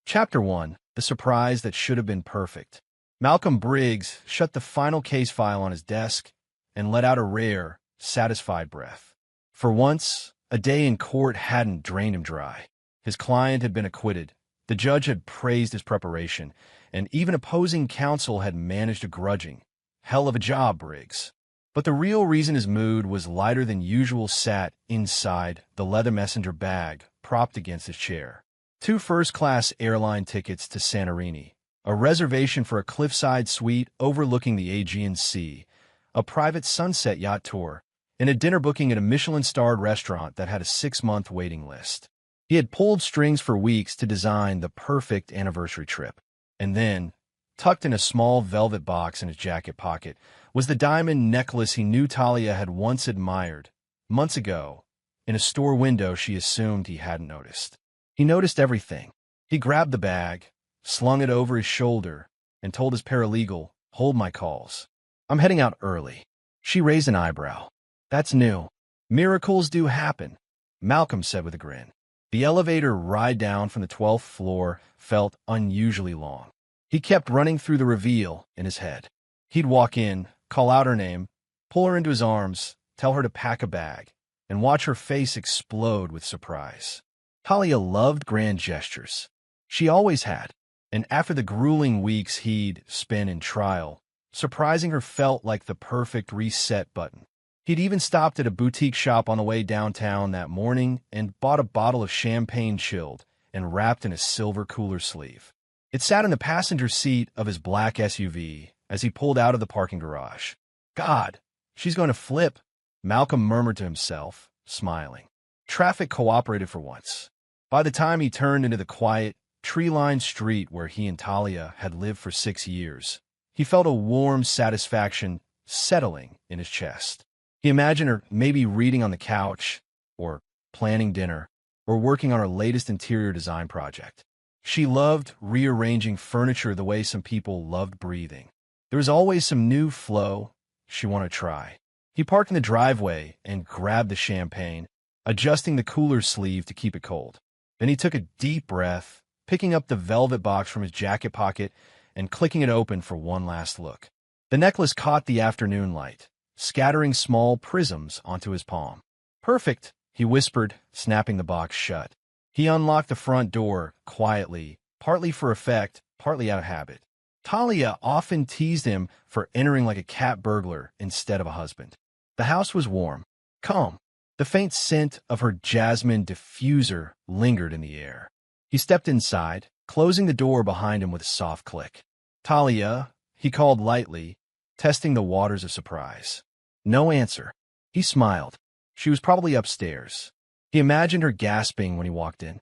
Chapter 1. The Surprise That Should Have Been Perfect. Malcolm Briggs shut the final case file on his desk and let out a rare, satisfied breath. For once, a day in court hadn't drained him dry. His client had been acquitted, the judge had praised his preparation, and even opposing counsel had managed a grudging. Hell of a job, Briggs. But the real reason his mood was lighter than usual sat inside the leather messenger bag propped against his chair. 2 first-class airline tickets to Santorini, a reservation for a cliffside suite overlooking the Aegean Sea, a private sunset yacht tour, and a dinner booking at a Michelin-starred restaurant that had a 6-month waiting list. He had pulled strings for weeks to design the perfect anniversary trip. And then, tucked in a small velvet box in his jacket pocket, was the diamond necklace he knew Talia had once admired. Months ago, in a store window she assumed he hadn't noticed. He noticed everything. He grabbed the bag, slung it over his shoulder, and told his paralegal, "Hold my calls. I'm heading out early." She raised an eyebrow. "That's new." "Miracles do happen," Malcolm said with a grin. The elevator ride down from the 12th floor felt unusually long. He kept running through the reveal in his head. He'd walk in, call out her name, pull her into his arms, tell her to pack a bag, and watch her face explode with surprise. Talia loved grand gestures. She always had, and after the grueling weeks he'd spent in trial, surprising her felt like the perfect reset button. He'd even stopped at a boutique shop on the way downtown that morning and bought a bottle of champagne chilled and wrapped in a silver cooler sleeve. It sat in the passenger seat of his black SUV as he pulled out of the parking garage. "God, she's going to flip," Malcolm murmured to himself, smiling. Traffic cooperated for once. By the time he turned into the quiet, tree-lined street where he and Talia had lived for 6 years, he felt a warm satisfaction settling in his chest. He imagined her maybe reading on the couch, or planning dinner, or working on her latest interior design project. She loved rearranging furniture the way some people loved breathing. There was always some new flow she wanted to try. He parked in the driveway and grabbed the champagne, adjusting the cooler sleeve to keep it cold. Then he took a deep breath, picking up the velvet box from his jacket pocket and clicking it open for one last look. The necklace caught the afternoon light, scattering small prisms onto his palm. "Perfect," he whispered, snapping the box shut. He unlocked the front door quietly, partly for effect, partly out of habit. Talia often teased him for entering like a cat burglar instead of a husband. The house was warm, calm. The faint scent of her jasmine diffuser lingered in the air. He stepped inside, closing the door behind him with a soft click. "Talia," he called lightly, testing the waters of surprise. No answer. He smiled. She was probably upstairs. He imagined her gasping when he walked in.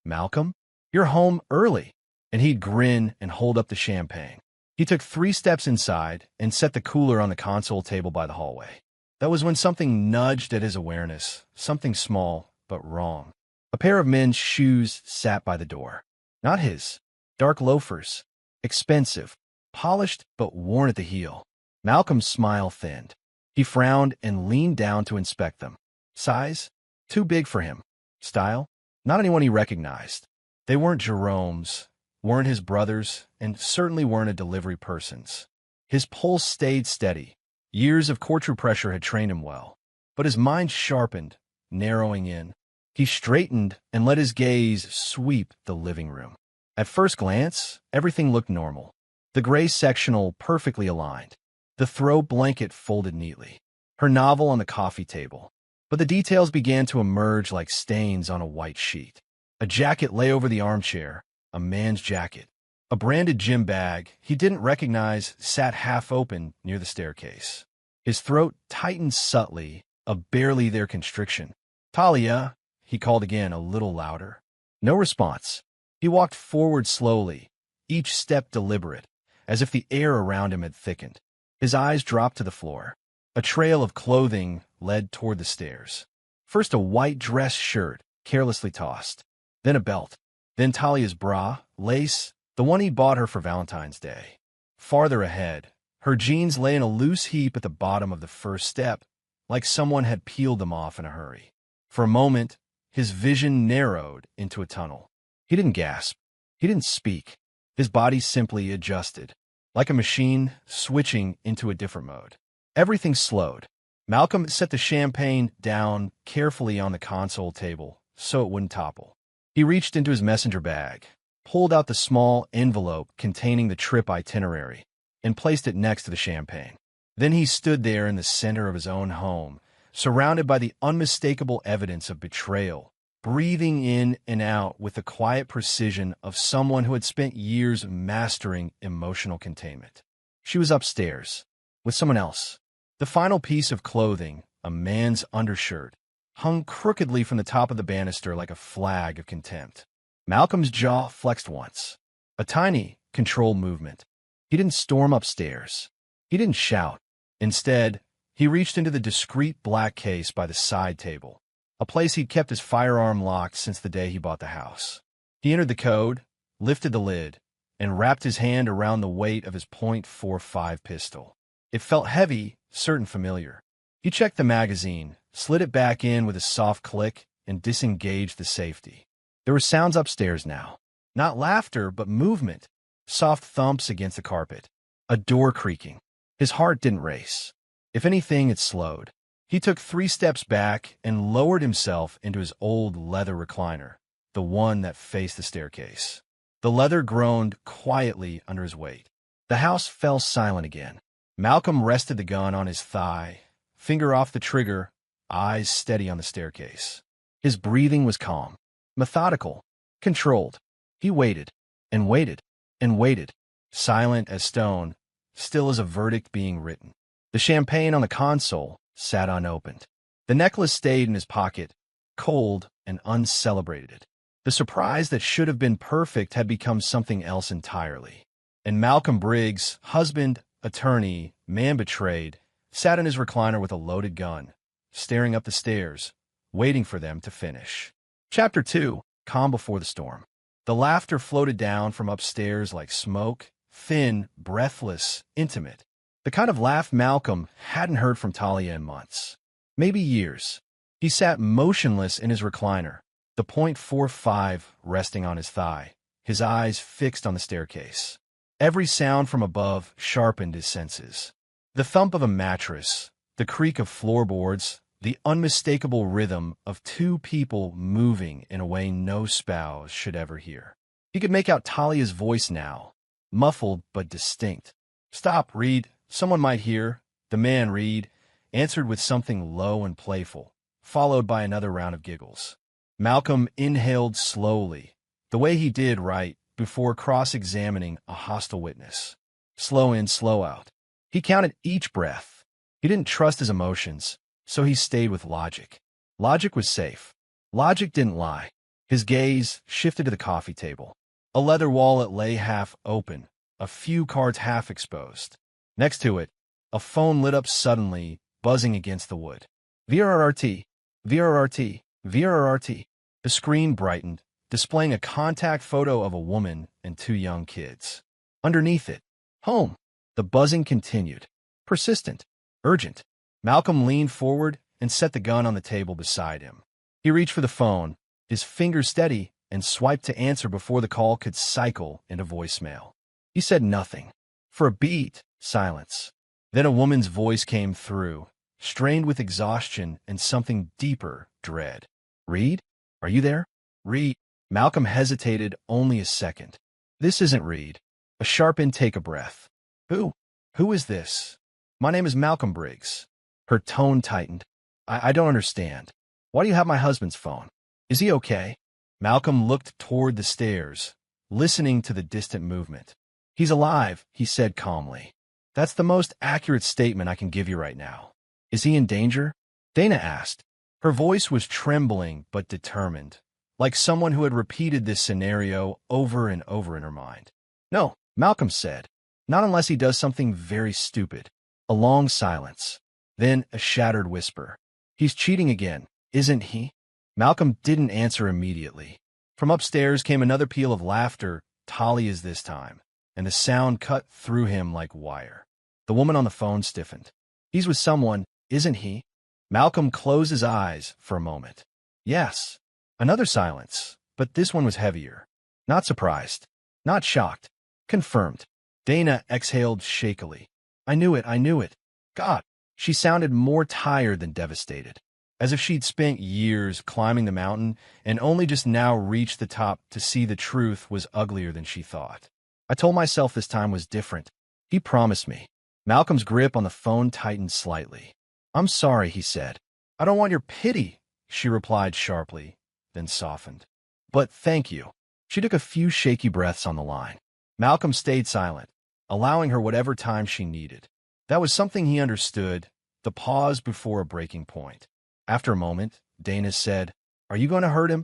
"Malcolm, you're home early." And he'd grin and hold up the champagne. He took 3 steps inside and set the cooler on the console table by the hallway. That was when something nudged at his awareness, something small but wrong. A pair of men's shoes sat by the door. Not his. Dark loafers. Expensive. Polished but worn at the heel. Malcolm's smile thinned. He frowned and leaned down to inspect them. Size? Too big for him. Style? Not anyone he recognized. They weren't Jerome's, weren't his brother's, and certainly weren't a delivery person's. His pulse stayed steady. Years of courtroom pressure had trained him well. But his mind sharpened, narrowing in. He straightened and let his gaze sweep the living room. At first glance, everything looked normal. The gray sectional perfectly aligned. The throw blanket folded neatly. Her novel on the coffee table. But the details began to emerge like stains on a white sheet. A jacket lay over the armchair, a man's jacket. A branded gym bag he didn't recognize sat half open near the staircase. His throat tightened subtly, a barely there constriction. "Talia," he called again, a little louder. No response. He walked forward slowly, each step deliberate, as if the air around him had thickened. His eyes dropped to the floor. A trail of clothing led toward the stairs. First a white dress shirt, carelessly tossed. Then a belt. Then Talia's bra, lace, the one he bought her for Valentine's Day. Farther ahead, her jeans lay in a loose heap at the bottom of the first step, like someone had peeled them off in a hurry. For a moment, his vision narrowed into a tunnel. He didn't gasp. He didn't speak. His body simply adjusted, like a machine switching into a different mode. Everything slowed. Malcolm set the champagne down carefully on the console table so it wouldn't topple. He reached into his messenger bag, pulled out the small envelope containing the trip itinerary, and placed it next to the champagne. Then he stood there in the center of his own home, surrounded by the unmistakable evidence of betrayal, breathing in and out with the quiet precision of someone who had spent years mastering emotional containment. She was upstairs, with someone else. The final piece of clothing, a man's undershirt, hung crookedly from the top of the banister like a flag of contempt. Malcolm's jaw flexed once. A tiny, controlled movement. He didn't storm upstairs. He didn't shout. Instead, he reached into the discreet black case by the side table, a place he'd kept his firearm locked since the day he bought the house. He entered the code, lifted the lid, and wrapped his hand around the weight of his .45 pistol. It felt heavy, certain familiar. He checked the magazine, slid it back in with a soft click, and disengaged the safety. There were sounds upstairs now. Not laughter, but movement. Soft thumps against the carpet. A door creaking. His heart didn't race. If anything, it slowed. He took 3 steps back and lowered himself into his old leather recliner, the one that faced the staircase. The leather groaned quietly under his weight. The house fell silent again. Malcolm rested the gun on his thigh, finger off the trigger, eyes steady on the staircase. His breathing was calm, methodical, controlled. He waited, and waited, and waited, silent as stone, still as a verdict being written. The champagne on the console sat unopened. The necklace stayed in his pocket, cold and uncelebrated. The surprise that should have been perfect had become something else entirely. And Malcolm Briggs, husband, attorney, man betrayed, sat in his recliner with a loaded gun, staring up the stairs, waiting for them to finish. Chapter 2, Calm Before the Storm. The laughter floated down from upstairs like smoke, thin, breathless, intimate. The kind of laugh Malcolm hadn't heard from Talia in months, maybe years. He sat motionless in his recliner, the .45 resting on his thigh, his eyes fixed on the staircase. Every sound from above sharpened his senses. The thump of a mattress, the creak of floorboards, the unmistakable rhythm of 2 people moving in a way no spouse should ever hear. He could make out Talia's voice now, muffled but distinct. "Stop, Reed. Someone might hear." The man, Reed, answered with something low and playful, followed by another round of giggles. Malcolm inhaled slowly, the way he did right before cross-examining a hostile witness. Slow in, slow out. He counted each breath. He didn't trust his emotions, so he stayed with logic. Logic was safe. Logic didn't lie. His gaze shifted to the coffee table. A leather wallet lay half open, a few cards half exposed. Next to it, a phone lit up suddenly, buzzing against the wood. VRRT, VRRT, VRRT. The screen brightened, displaying a contact photo of a woman and 2 young kids. Underneath it, home. The buzzing continued. Persistent, urgent. Malcolm leaned forward and set the gun on the table beside him. He reached for the phone, his fingers steady, and swiped to answer before the call could cycle into voicemail. He said nothing. For a beat, silence. Then a woman's voice came through, strained with exhaustion and something deeper, dread. "Reed? Are you there? Reed?" Malcolm hesitated only a second. "This isn't Reed." A sharp intake of breath. Who? Who is this?" "My name is Malcolm Briggs." Her tone tightened. I don't understand. Why do you have my husband's phone? Is he okay?" Malcolm looked toward the stairs, listening to the distant movement. "He's alive," he said calmly. "That's the most accurate statement I can give you right now." "Is he in danger?" Dana asked. Her voice was trembling but determined, like someone who had repeated this scenario over and over in her mind. "No," Malcolm said. "Not unless he does something very stupid." A long silence. Then a shattered whisper. "He's cheating again, isn't he?" Malcolm didn't answer immediately. From upstairs came another peal of laughter, Talia's this time, and the sound cut through him like wire. The woman on the phone stiffened. "He's with someone, isn't he?" Malcolm closed his eyes for a moment. "Yes." Another silence, but this one was heavier. Not surprised. Not shocked. Confirmed. Dana exhaled shakily. I knew it, I knew it. God. She sounded more tired than devastated, as if she'd spent years climbing the mountain and only just now reached the top to see the truth was uglier than she thought. I told myself this time was different. He promised me. Malcolm's grip on the phone tightened slightly. I'm sorry, he said. I don't want your pity, she replied sharply, then softened. But thank you. She took a few shaky breaths on the line. Malcolm stayed silent, allowing her whatever time she needed. That was something he understood, the pause before a breaking point. After a moment, Dana said, Are you going to hurt him?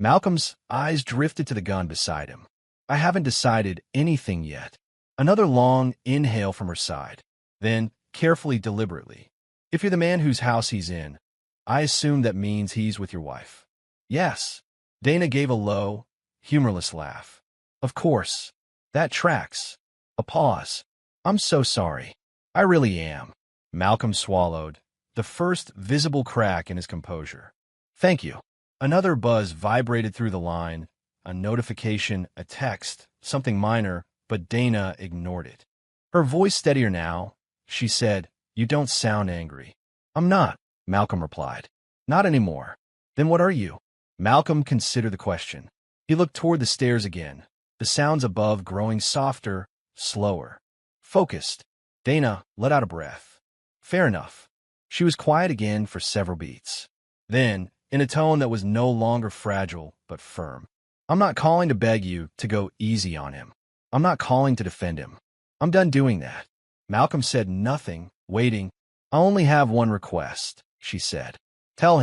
Malcolm's eyes drifted to the gun beside him. I haven't decided anything yet. Another long inhale from her side. Then, carefully, deliberately. If you're the man whose house he's in, I assume that means he's with your wife. Yes. Dana gave a low, humorless laugh. Of course. That tracks. A pause. I'm so sorry. I really am. Malcolm swallowed, the first visible crack in his composure. Thank you. Another buzz vibrated through the line, a notification, a text, something minor, but Dana ignored it. Her voice steadier now, she said, You don't sound angry. I'm not, Malcolm replied. Not anymore. Then what are you? Malcolm considered the question. He looked toward the stairs again, the sounds above growing softer, slower. Focused. Dana let out a breath. Fair enough. She was quiet again for several beats. Then, in a tone that was no longer fragile, but firm. I'm not calling to beg you to go easy on him. I'm not calling to defend him. I'm done doing that. Malcolm said nothing, waiting. I only have one request, she said. Tell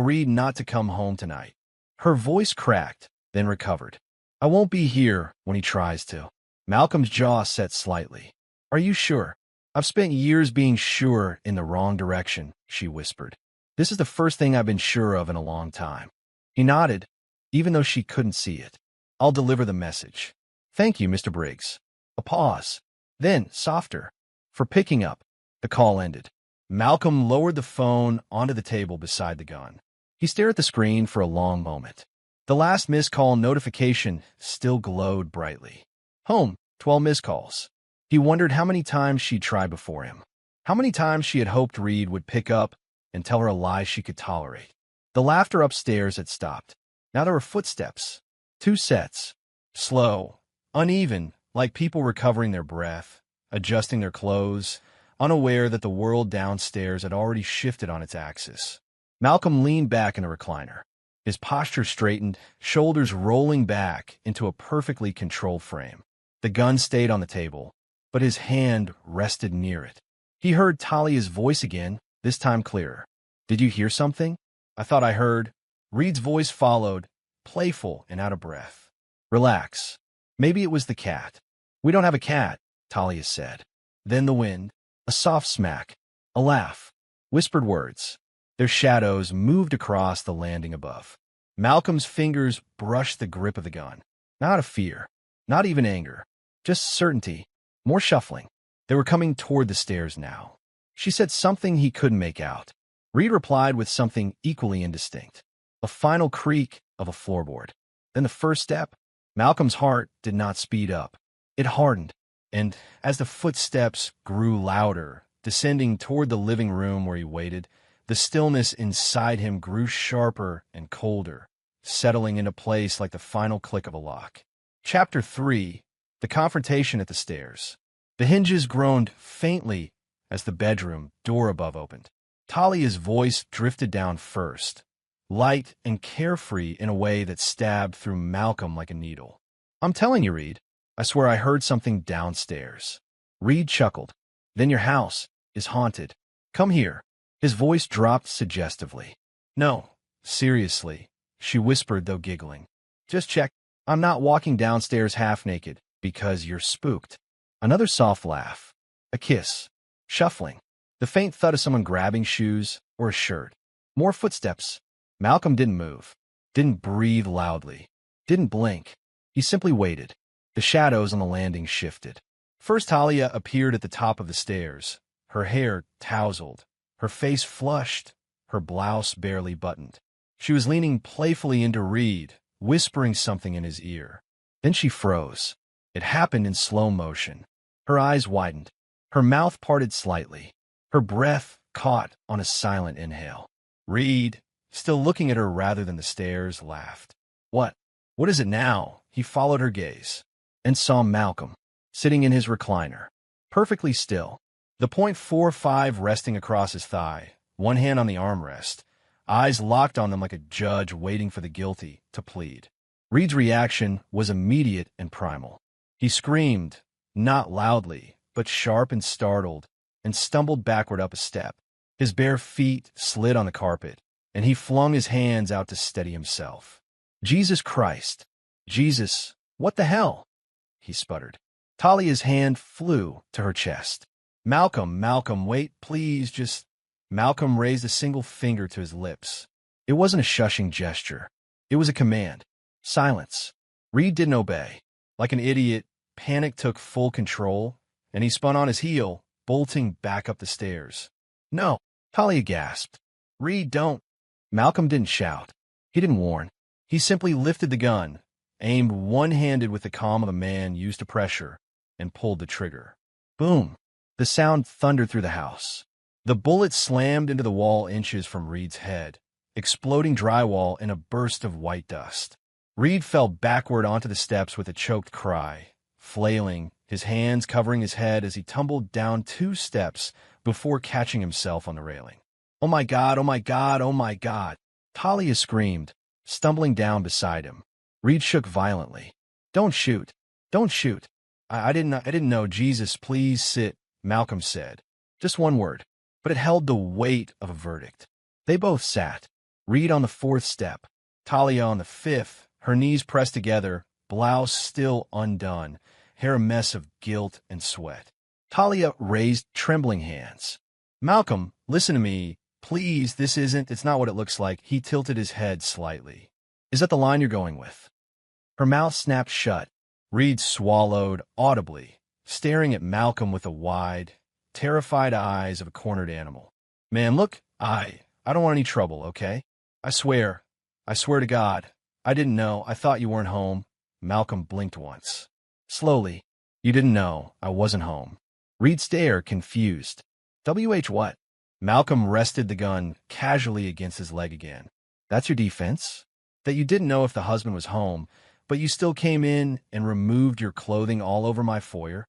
Reed not to come home tonight. Her voice cracked, then recovered. I won't be here when he tries to. Malcolm's jaw set slightly. Are you sure? I've spent years being sure in the wrong direction, she whispered. This is the first thing I've been sure of in a long time. He nodded, even though she couldn't see it. I'll deliver the message. Thank you, Mr. Briggs. A pause. Then, softer. For picking up. The call ended. Malcolm lowered the phone onto the table beside the gun. He stared at the screen for a long moment. The last missed call notification still glowed brightly. Home, 12 missed calls. He wondered how many times she'd tried before him. How many times she had hoped Reed would pick up and tell her a lie she could tolerate. The laughter upstairs had stopped. Now there were footsteps. 2 sets. Slow, uneven, like people recovering their breath, adjusting their clothes, unaware that the world downstairs had already shifted on its axis. Malcolm leaned back in a recliner. His posture straightened, shoulders rolling back into a perfectly controlled frame. The gun stayed on the table, but his hand rested near it. He heard Talia's voice again, this time clearer. Did you hear something? I thought I heard. Reed's voice followed, playful and out of breath. Relax. Maybe it was the cat. We don't have a cat, Talia said. Then the wind, a soft smack, a laugh, whispered words. Their shadows moved across the landing above. Malcolm's fingers brushed the grip of the gun. Not a fear, not even anger, just certainty, more shuffling. They were coming toward the stairs now. She said something he couldn't make out. Reed replied with something equally indistinct. A final creak of a floorboard. Then the first step. Malcolm's heart did not speed up. It hardened, and as the footsteps grew louder, descending toward the living room where he waited, the stillness inside him grew sharper and colder, settling into place like the final click of a lock. Chapter 3. The Confrontation at the Stairs. The hinges groaned faintly as the bedroom door above opened. Talia's voice drifted down first, light and carefree in a way that stabbed through Malcolm like a needle. I'm telling you, Reed, I swear I heard something downstairs. Reed chuckled. Then your house is haunted. Come here. His voice dropped suggestively. No, seriously, she whispered, though giggling. Just check. I'm not walking downstairs half naked because you're spooked. Another soft laugh. A kiss. Shuffling. The faint thud of someone grabbing shoes or a shirt. More footsteps. Malcolm didn't move. Didn't breathe loudly. Didn't blink. He simply waited. The shadows on the landing shifted. First, Talia appeared at the top of the stairs, her hair tousled, her face flushed, her blouse barely buttoned. She was leaning playfully into Reed, whispering something in his ear. Then she froze. It happened in slow motion. Her eyes widened. Her mouth parted slightly. Her breath caught on a silent inhale. Reed, still looking at her rather than the stairs, laughed. What? What is it now? He followed her gaze and saw Malcolm, sitting in his recliner, perfectly still, the .45 resting across his thigh, one hand on the armrest, eyes locked on them like a judge waiting for the guilty to plead. Reed's reaction was immediate and primal. He screamed, not loudly, but sharp and startled, and stumbled backward up a step. His bare feet slid on the carpet, and he flung his hands out to steady himself. Jesus Christ! Jesus, what the hell? He sputtered. Talia's hand flew to her chest. Malcolm, wait, please, just... Malcolm raised a single finger to his lips. It wasn't a shushing gesture. It was a command. Silence. Reed didn't obey. Like an idiot, panic took full control, and he spun on his heel, bolting back up the stairs. No, Talia gasped. Reed, don't. Malcolm didn't shout. He didn't warn. He simply lifted the gun, aimed one-handed with the calm of a man used to pressure, and pulled the trigger. Boom! The sound thundered through the house. The bullet slammed into the wall inches from Reed's head, exploding drywall in a burst of white dust. Reed fell backward onto the steps with a choked cry, flailing, his hands covering his head as he tumbled down 2 steps before catching himself on the railing. Oh my God, oh my God, oh my God! Talia screamed, stumbling down beside him. Reed shook violently. Don't shoot. Don't shoot. I didn't know. Jesus, please sit, Malcolm said. Just one word. But it held the weight of a verdict. They both sat, Reed on the 4th step, Talia on the 5th, her knees pressed together, blouse still undone, hair a mess of guilt and sweat. Talia raised trembling hands. Malcolm, listen to me. Please, it's not what it looks like. He tilted his head slightly. Is that the line you're going with? Her mouth snapped shut. Reed swallowed audibly, staring at Malcolm with the wide, terrified eyes of a cornered animal. Man, look, I don't want any trouble, okay? I swear to God, I didn't know. I thought you weren't home. Malcolm blinked once. Slowly, you didn't know I wasn't home. Reed stared, confused. WH what? Malcolm rested the gun casually against his leg again. That's your defense? That you didn't know if the husband was home, but you still came in and removed your clothing all over my foyer?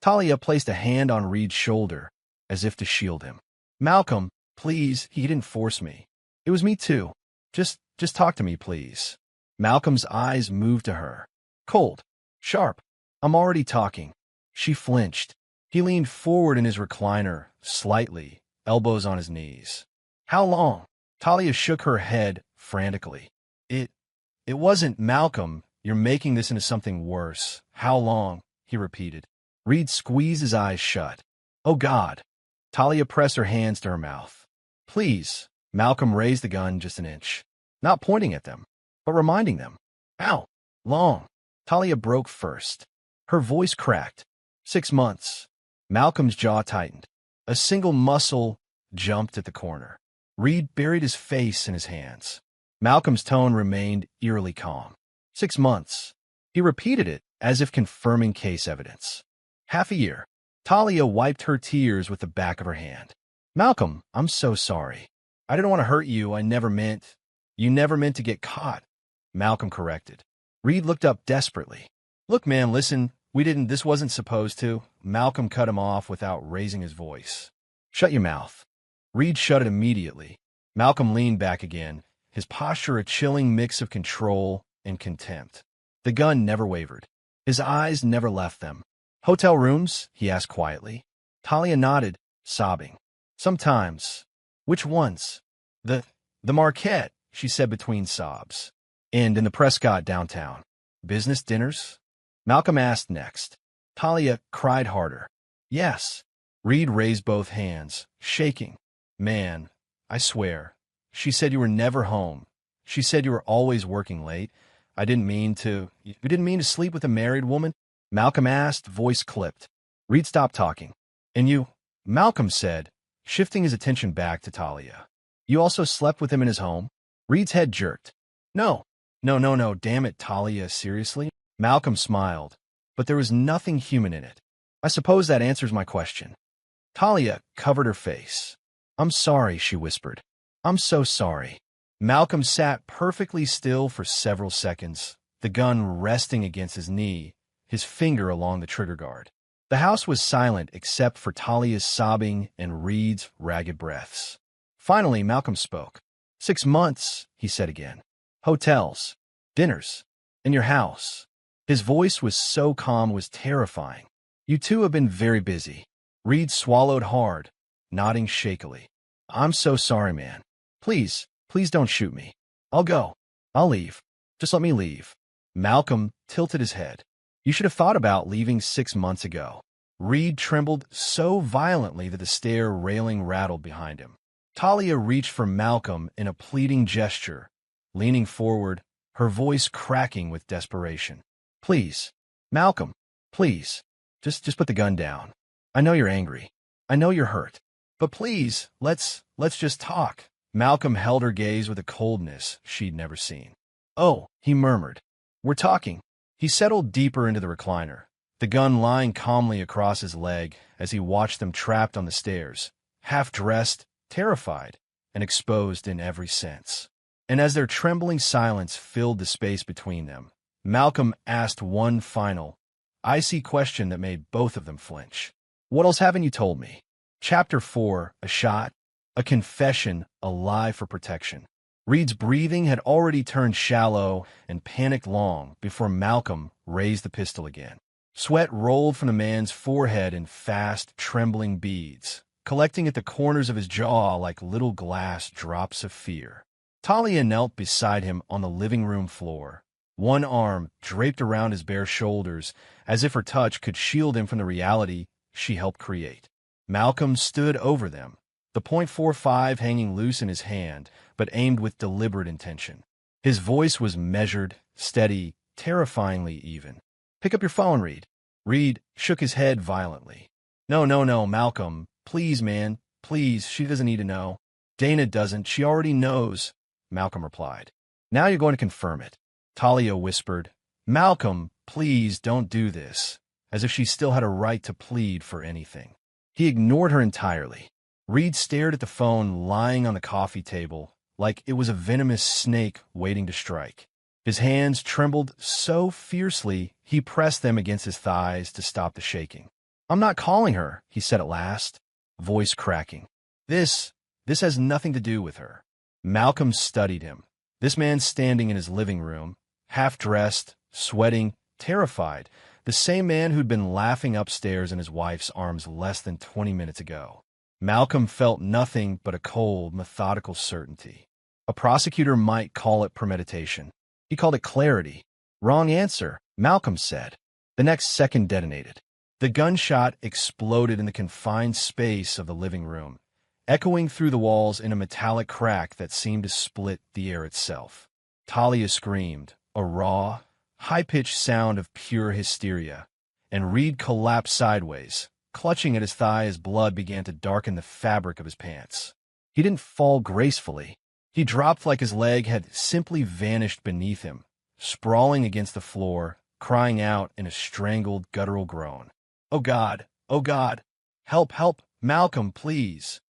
Talia placed a hand on Reed's shoulder, as if to shield him. Malcolm, please, he didn't force me. It was me too. Just talk to me, please. Malcolm's eyes moved to her. Cold. Sharp. I'm already talking. She flinched. He leaned forward in his recliner, slightly, elbows on his knees. How long? Talia shook her head frantically. It wasn't Malcolm. You're making this into something worse. How long? He repeated. Reed squeezed his eyes shut. Oh, God. Talia pressed her hands to her mouth. Please. Malcolm raised the gun just an inch, not pointing at them, but reminding them. How long? Talia broke first. Her voice cracked. 6 months. Malcolm's jaw tightened. A single muscle jumped at the corner. Reed buried his face in his hands. Malcolm's tone remained eerily calm. 6 months. He repeated it as if confirming case evidence. Half a year. Talia wiped her tears with the back of her hand. Malcolm, I'm so sorry. I didn't want to hurt you. You never meant to get caught. Malcolm corrected. Reed looked up desperately. Look, man, listen. This wasn't supposed to. Malcolm cut him off without raising his voice. Shut your mouth. Reed shut it immediately. Malcolm leaned back again, his posture a chilling mix of control and contempt. The gun never wavered. His eyes never left them. Hotel rooms? He asked quietly. Talia nodded, sobbing. Sometimes. Which ones? The Marquette, she said between sobs. And in the Prescott downtown. Business dinners? Malcolm asked next. Talia cried harder. Yes. Reed raised both hands, shaking. Man, I swear. She said you were never home. She said you were always working late. You didn't mean to sleep with a married woman? Malcolm asked, voice clipped. Reed stopped talking. And you? Malcolm said, shifting his attention back to Talia. You also slept with him in his home? Reed's head jerked. No, damn it, Talia, seriously? Malcolm smiled, but there was nothing human in it. I suppose that answers my question. Talia covered her face. I'm sorry, she whispered. I'm so sorry. Malcolm sat perfectly still for several seconds, the gun resting against his knee, his finger along the trigger guard. The house was silent except for Talia's sobbing and Reed's ragged breaths. Finally, Malcolm spoke. 6 months, he said again. Hotels, dinners, in your house. His voice was so calm it was terrifying. You two have been very busy. Reed swallowed hard, nodding shakily. I'm so sorry, man. Please don't shoot me. I'll go. I'll leave. Just let me leave. Malcolm tilted his head. You should have thought about leaving 6 months ago. Reed trembled so violently that the stair railing rattled behind him. Talia reached for Malcolm in a pleading gesture, leaning forward, her voice cracking with desperation. Please, Malcolm, please, just put the gun down. I know you're angry. I know you're hurt. But please, let's just talk. Malcolm held her gaze with a coldness she'd never seen. Oh, he murmured. We're talking. He settled deeper into the recliner, the gun lying calmly across his leg as he watched them trapped on the stairs, half-dressed, terrified, and exposed in every sense. And as their trembling silence filled the space between them, Malcolm asked one final, icy question that made both of them flinch. What else haven't you told me? Chapter 4, a shot, a confession, a lie for protection. Reed's breathing had already turned shallow and panicked long before Malcolm raised the pistol again. Sweat rolled from the man's forehead in fast, trembling beads, collecting at the corners of his jaw like little glass drops of fear. Talia knelt beside him on the living room floor, one arm draped around his bare shoulders as if her touch could shield him from the reality she helped create. Malcolm stood over them, the .45 hanging loose in his hand, but aimed with deliberate intention. His voice was measured, steady, terrifyingly even. Pick up your phone, Reed. Reed shook his head violently. No, Malcolm. Please, man. Please, she doesn't need to know. Dana doesn't. She already knows, Malcolm replied. Now you're going to confirm it. Talia whispered. Malcolm, please don't do this, as if she still had a right to plead for anything. He ignored her entirely. Reed stared at the phone lying on the coffee table like it was a venomous snake waiting to strike. His hands trembled so fiercely he pressed them against his thighs to stop the shaking. I'm not calling her, he said at last, voice cracking. This has nothing to do with her. Malcolm studied him. This man standing in his living room, half-dressed, sweating, terrified, the same man who'd been laughing upstairs in his wife's arms less than 20 minutes ago. Malcolm felt nothing but a cold, methodical certainty. A prosecutor might call it premeditation. He called it clarity. Wrong answer, Malcolm said. The next second detonated. The gunshot exploded in the confined space of the living room, echoing through the walls in a metallic crack that seemed to split the air itself. Talia screamed, a raw, high-pitched sound of pure hysteria, and Reed collapsed sideways, clutching at his thigh as blood began to darken the fabric of his pants. He didn't fall gracefully. He dropped like his leg had simply vanished beneath him, sprawling against the floor, crying out in a strangled, guttural groan. Oh God! Oh God! Help! Help! Malcolm, please!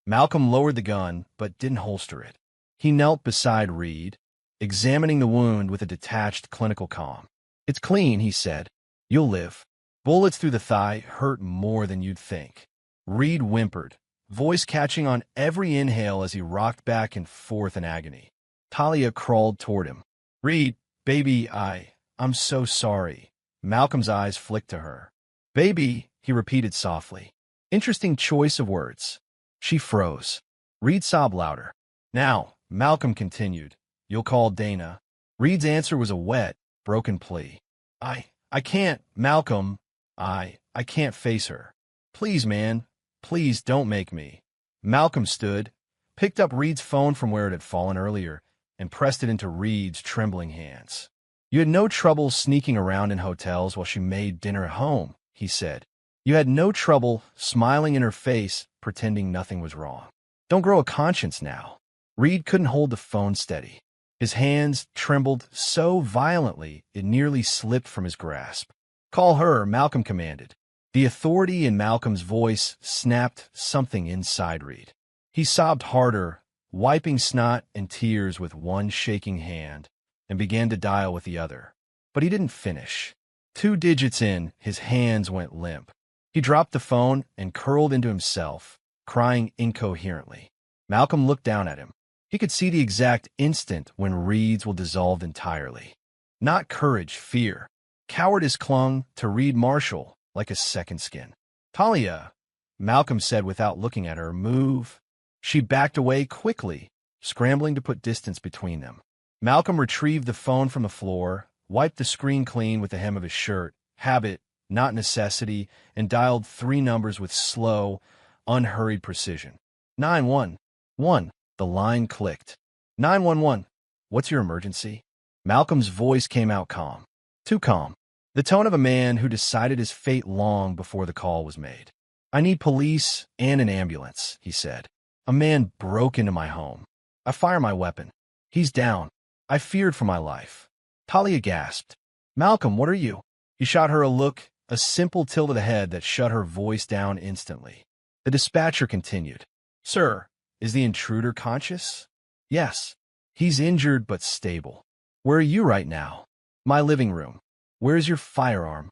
Malcolm lowered the gun, but didn't holster it. He knelt beside Reed, examining the wound with a detached clinical calm. It's clean, he said. You'll live. Bullets through the thigh hurt more than you'd think. Reed whimpered, voice catching on every inhale as he rocked back and forth in agony. Talia crawled toward him. Reed, baby, I'm so sorry. Malcolm's eyes flicked to her. Baby, he repeated softly. Interesting choice of words. She froze. Reed sobbed louder. Now, Malcolm continued, you'll call Dana. Reed's answer was a wet, broken plea. I can't, Malcolm. I can't face her. Please, man. Please don't make me. Malcolm stood, picked up Reed's phone from where it had fallen earlier, and pressed it into Reed's trembling hands. You had no trouble sneaking around in hotels while she made dinner at home, he said. You had no trouble smiling in her face, pretending nothing was wrong. Don't grow a conscience now. Reed couldn't hold the phone steady. His hands trembled so violently it nearly slipped from his grasp. "Call her," Malcolm commanded. The authority in Malcolm's voice snapped something inside Reed. He sobbed harder, wiping snot and tears with one shaking hand, and began to dial with the other. But he didn't finish. 2 digits in, his hands went limp. He dropped the phone and curled into himself, crying incoherently. Malcolm looked down at him. He could see the exact instant when Reed's will dissolve entirely. Not courage, fear. Cowardice clung to Reed Marshall like a second skin. "Talia," Malcolm said without looking at her, "move." She backed away quickly, scrambling to put distance between them. Malcolm retrieved the phone from the floor, wiped the screen clean with the hem of his shirt, habit, not necessity, and dialed 3 numbers with slow, unhurried precision. 911. The line clicked. 911. "What's your emergency?" Malcolm's voice came out calm. Too calm. The tone of a man who decided his fate long before the call was made. "I need police and an ambulance," he said. "A man broke into my home. I fire my weapon. He's down. I feared for my life." Talia gasped. "Malcolm, what are you?" He shot her a look, a simple tilt of the head that shut her voice down instantly. The dispatcher continued. "Sir, is the intruder conscious?" "Yes. He's injured but stable." "Where are you right now?" "My living room." "Where's your firearm?"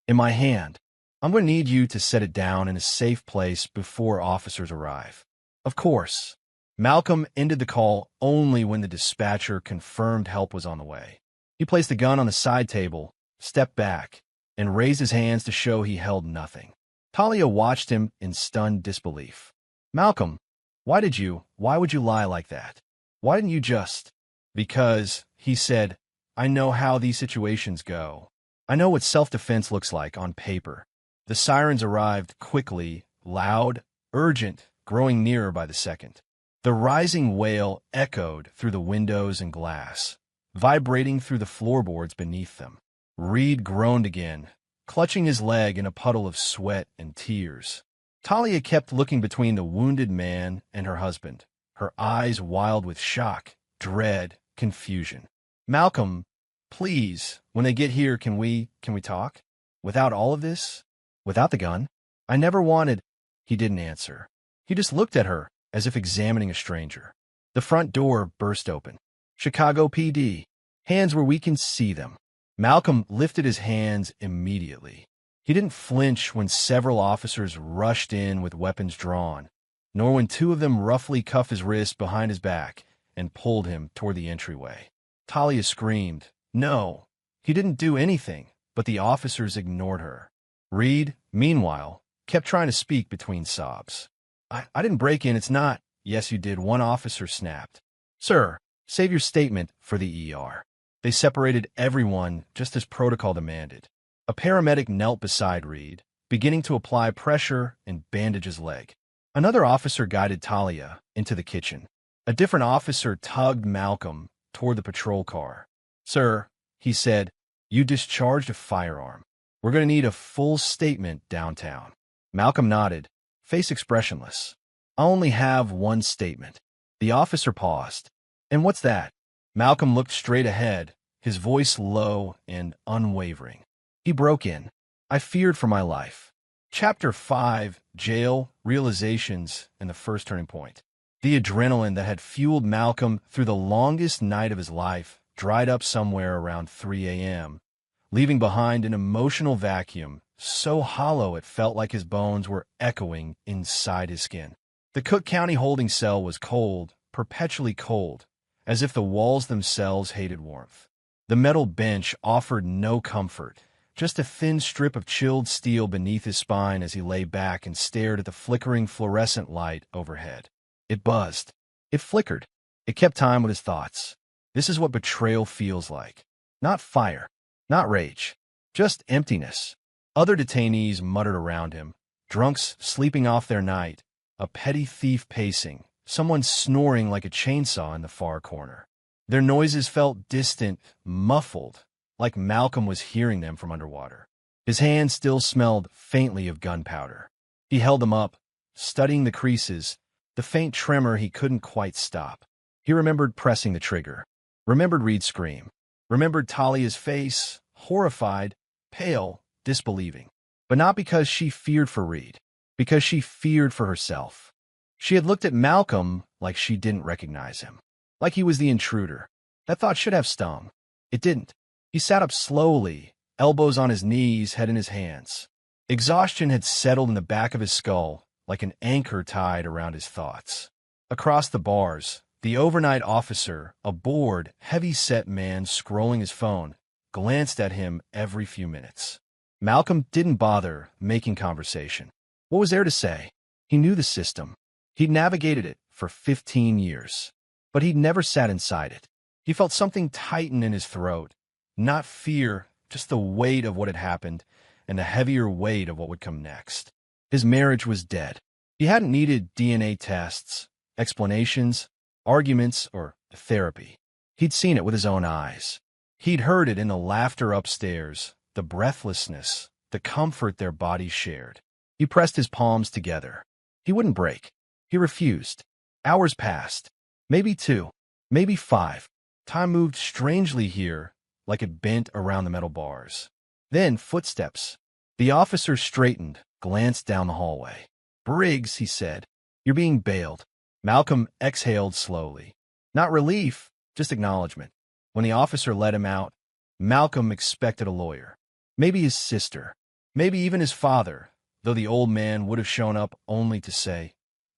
"In my hand." "I'm going to need you to set it down in a safe place before officers arrive." "Of course." Malcolm ended the call only when the dispatcher confirmed help was on the way. He placed the gun on the side table, stepped back, and raised his hands to show he held nothing. Talia watched him in stunned disbelief. "Malcolm, why would you lie like that? Why didn't you just—" "Because," he said, "I know how these situations go. I know what self-defense looks like on paper." The sirens arrived quickly, loud, urgent, growing nearer by the second. The rising wail echoed through the windows and glass, vibrating through the floorboards beneath them. Reed groaned again, clutching his leg in a puddle of sweat and tears. Talia kept looking between the wounded man and her husband, her eyes wild with shock, dread, confusion. "Malcolm, please, when they get here, can we talk? Without all of this? Without the gun? I never wanted—" He didn't answer. He just looked at her, as if examining a stranger. The front door burst open. "Chicago PD. Hands where we can see them." Malcolm lifted his hands immediately. He didn't flinch when several officers rushed in with weapons drawn, nor when 2 of them roughly cuffed his wrist behind his back and pulled him toward the entryway. Talia screamed. No, he didn't do anything, but the officers ignored her. Reed, meanwhile, kept trying to speak between sobs. I didn't break in, it's not—" "Yes, you did," one officer snapped. "Sir, save your statement for the ER." They separated everyone just as protocol demanded. A paramedic knelt beside Reed, beginning to apply pressure and bandage his leg. Another officer guided Talia into the kitchen. A different officer tugged Malcolm toward the patrol car. "Sir," he said, "you discharged a firearm. We're going to need a full statement downtown." Malcolm nodded, face expressionless. "I only have one statement." The officer paused. "And what's that?" Malcolm looked straight ahead, his voice low and unwavering. He broke in. "I feared for my life." Chapter 5, Jail, Realizations, and the First Turning Point. The adrenaline that had fueled Malcolm through the longest night of his life dried up somewhere around 3 a.m., leaving behind an emotional vacuum so hollow it felt like his bones were echoing inside his skin. The Cook County holding cell was cold, perpetually cold, as if the walls themselves hated warmth. The metal bench offered no comfort, just a thin strip of chilled steel beneath his spine as he lay back and stared at the flickering fluorescent light overhead. It buzzed. It flickered. It kept time with his thoughts. This is what betrayal feels like. Not fire, not rage, just emptiness. Other detainees muttered around him, drunks sleeping off their night, a petty thief pacing, someone snoring like a chainsaw in the far corner. Their noises felt distant, muffled, like Malcolm was hearing them from underwater. His hands still smelled faintly of gunpowder. He held them up, studying the creases, the faint tremor he couldn't quite stop. He remembered pressing the trigger. Remembered Reed's scream. Remembered Talia's face, horrified, pale, disbelieving. But not because she feared for Reed, because she feared for herself. She had looked at Malcolm like she didn't recognize him, like he was the intruder. That thought should have stung. It didn't. He sat up slowly, elbows on his knees, head in his hands. Exhaustion had settled in the back of his skull like an anchor tied around his thoughts. Across the bars, the overnight officer, a bored, heavy-set man scrolling his phone, glanced at him every few minutes. Malcolm didn't bother making conversation. What was there to say? He knew the system. He'd navigated it for 15 years. But he'd never sat inside it. He felt something tighten in his throat. Not fear, just the weight of what had happened, and the heavier weight of what would come next. His marriage was dead. He hadn't needed DNA tests, explanations, arguments, or therapy. He'd seen it with his own eyes. He'd heard it in the laughter upstairs, the breathlessness, the comfort their bodies shared. He pressed his palms together. He wouldn't break. He refused. Hours passed. Maybe 2. Maybe 5. Time moved strangely here, like it bent around the metal bars. Then footsteps. The officer straightened, glanced down the hallway. "Briggs," he said, "you're being bailed." Malcolm exhaled slowly. Not relief, just acknowledgement. When the officer let him out, Malcolm expected a lawyer. Maybe his sister. Maybe even his father, though the old man would have shown up only to say,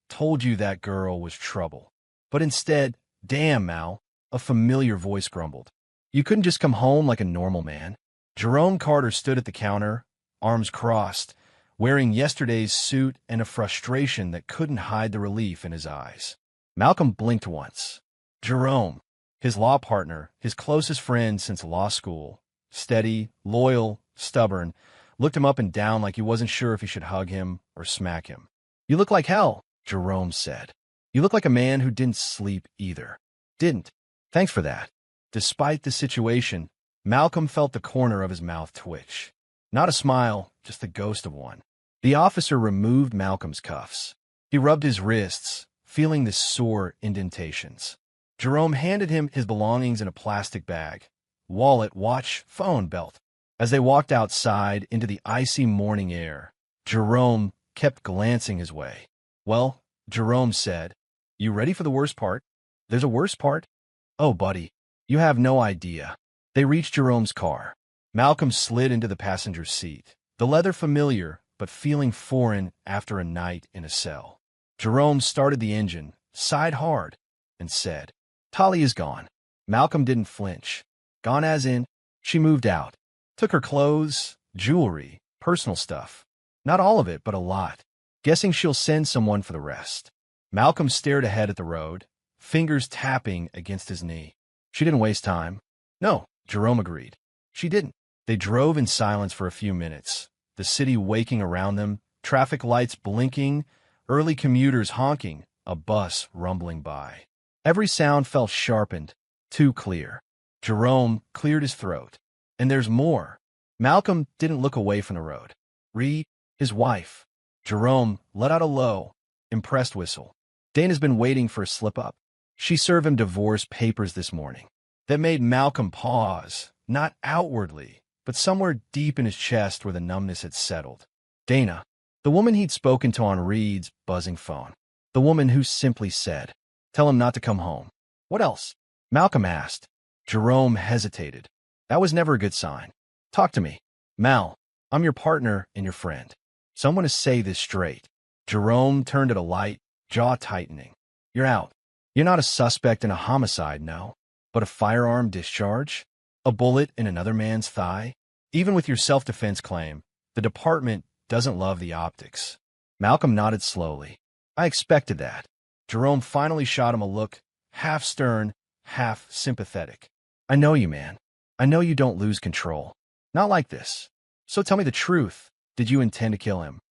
"Told you that girl was trouble." But instead, "Damn, Mal," a familiar voice grumbled. "You couldn't just come home like a normal man." Jerome Carter stood at the counter, arms crossed, wearing yesterday's suit and a frustration that couldn't hide the relief in his eyes. Malcolm blinked once. Jerome, his law partner, his closest friend since law school, steady, loyal, stubborn, looked him up and down like he wasn't sure if he should hug him or smack him. "You look like hell," Jerome said. "You look like a man who didn't sleep either." "Didn't. Thanks for that." Despite the situation, Malcolm felt the corner of his mouth twitch. Not a smile, just the ghost of one. The officer removed Malcolm's cuffs. He rubbed his wrists, feeling the sore indentations. Jerome handed him his belongings in a plastic bag: wallet, watch, phone, belt. As they walked outside into the icy morning air, Jerome kept glancing his way. "Well," Jerome said, "you ready for the worst part?" "There's a worse part?" "Oh, buddy, you have no idea." They reached Jerome's car. Malcolm slid into the passenger seat, the leather familiar but feeling foreign after a night in a cell. Jerome started the engine, sighed hard, and said, "Talia's gone." Malcolm didn't flinch. Gone as in, she moved out. Took her clothes, jewelry, personal stuff. Not all of it, but a lot. Guessing she'll send someone for the rest. Malcolm stared ahead at the road, fingers tapping against his knee. She didn't waste time. No, Jerome agreed. She didn't. They drove in silence for a few minutes, the city waking around them, traffic lights blinking, early commuters honking, a bus rumbling by. Every sound felt sharpened, too clear. Jerome cleared his throat. "And there's more." Malcolm didn't look away from the road. "Reed, his wife." Jerome let out a low, impressed whistle. "Dana's been waiting for a slip-up. She served him divorce papers this morning." That made Malcolm pause, not outwardly, but somewhere deep in his chest where the numbness had settled. Dana, the woman he'd spoken to on Reed's buzzing phone. The woman who simply said, "Tell him not to come home." "What else?" Malcolm asked. Jerome hesitated. "That was never a good sign. Talk to me." "Mal, I'm your partner and your friend. So I'm going to say this straight." Jerome turned at a light, jaw tightening. "You're out. You're not a suspect in a homicide, no. But a firearm discharge? A bullet in another man's thigh? Even with your self-defense claim, the department doesn't love the optics." Malcolm nodded slowly. "I expected that." Jerome finally shot him a look, half stern, half sympathetic. "I know you, man. I know you don't lose control. Not like this. So tell me the truth. Did you intend to kill him?"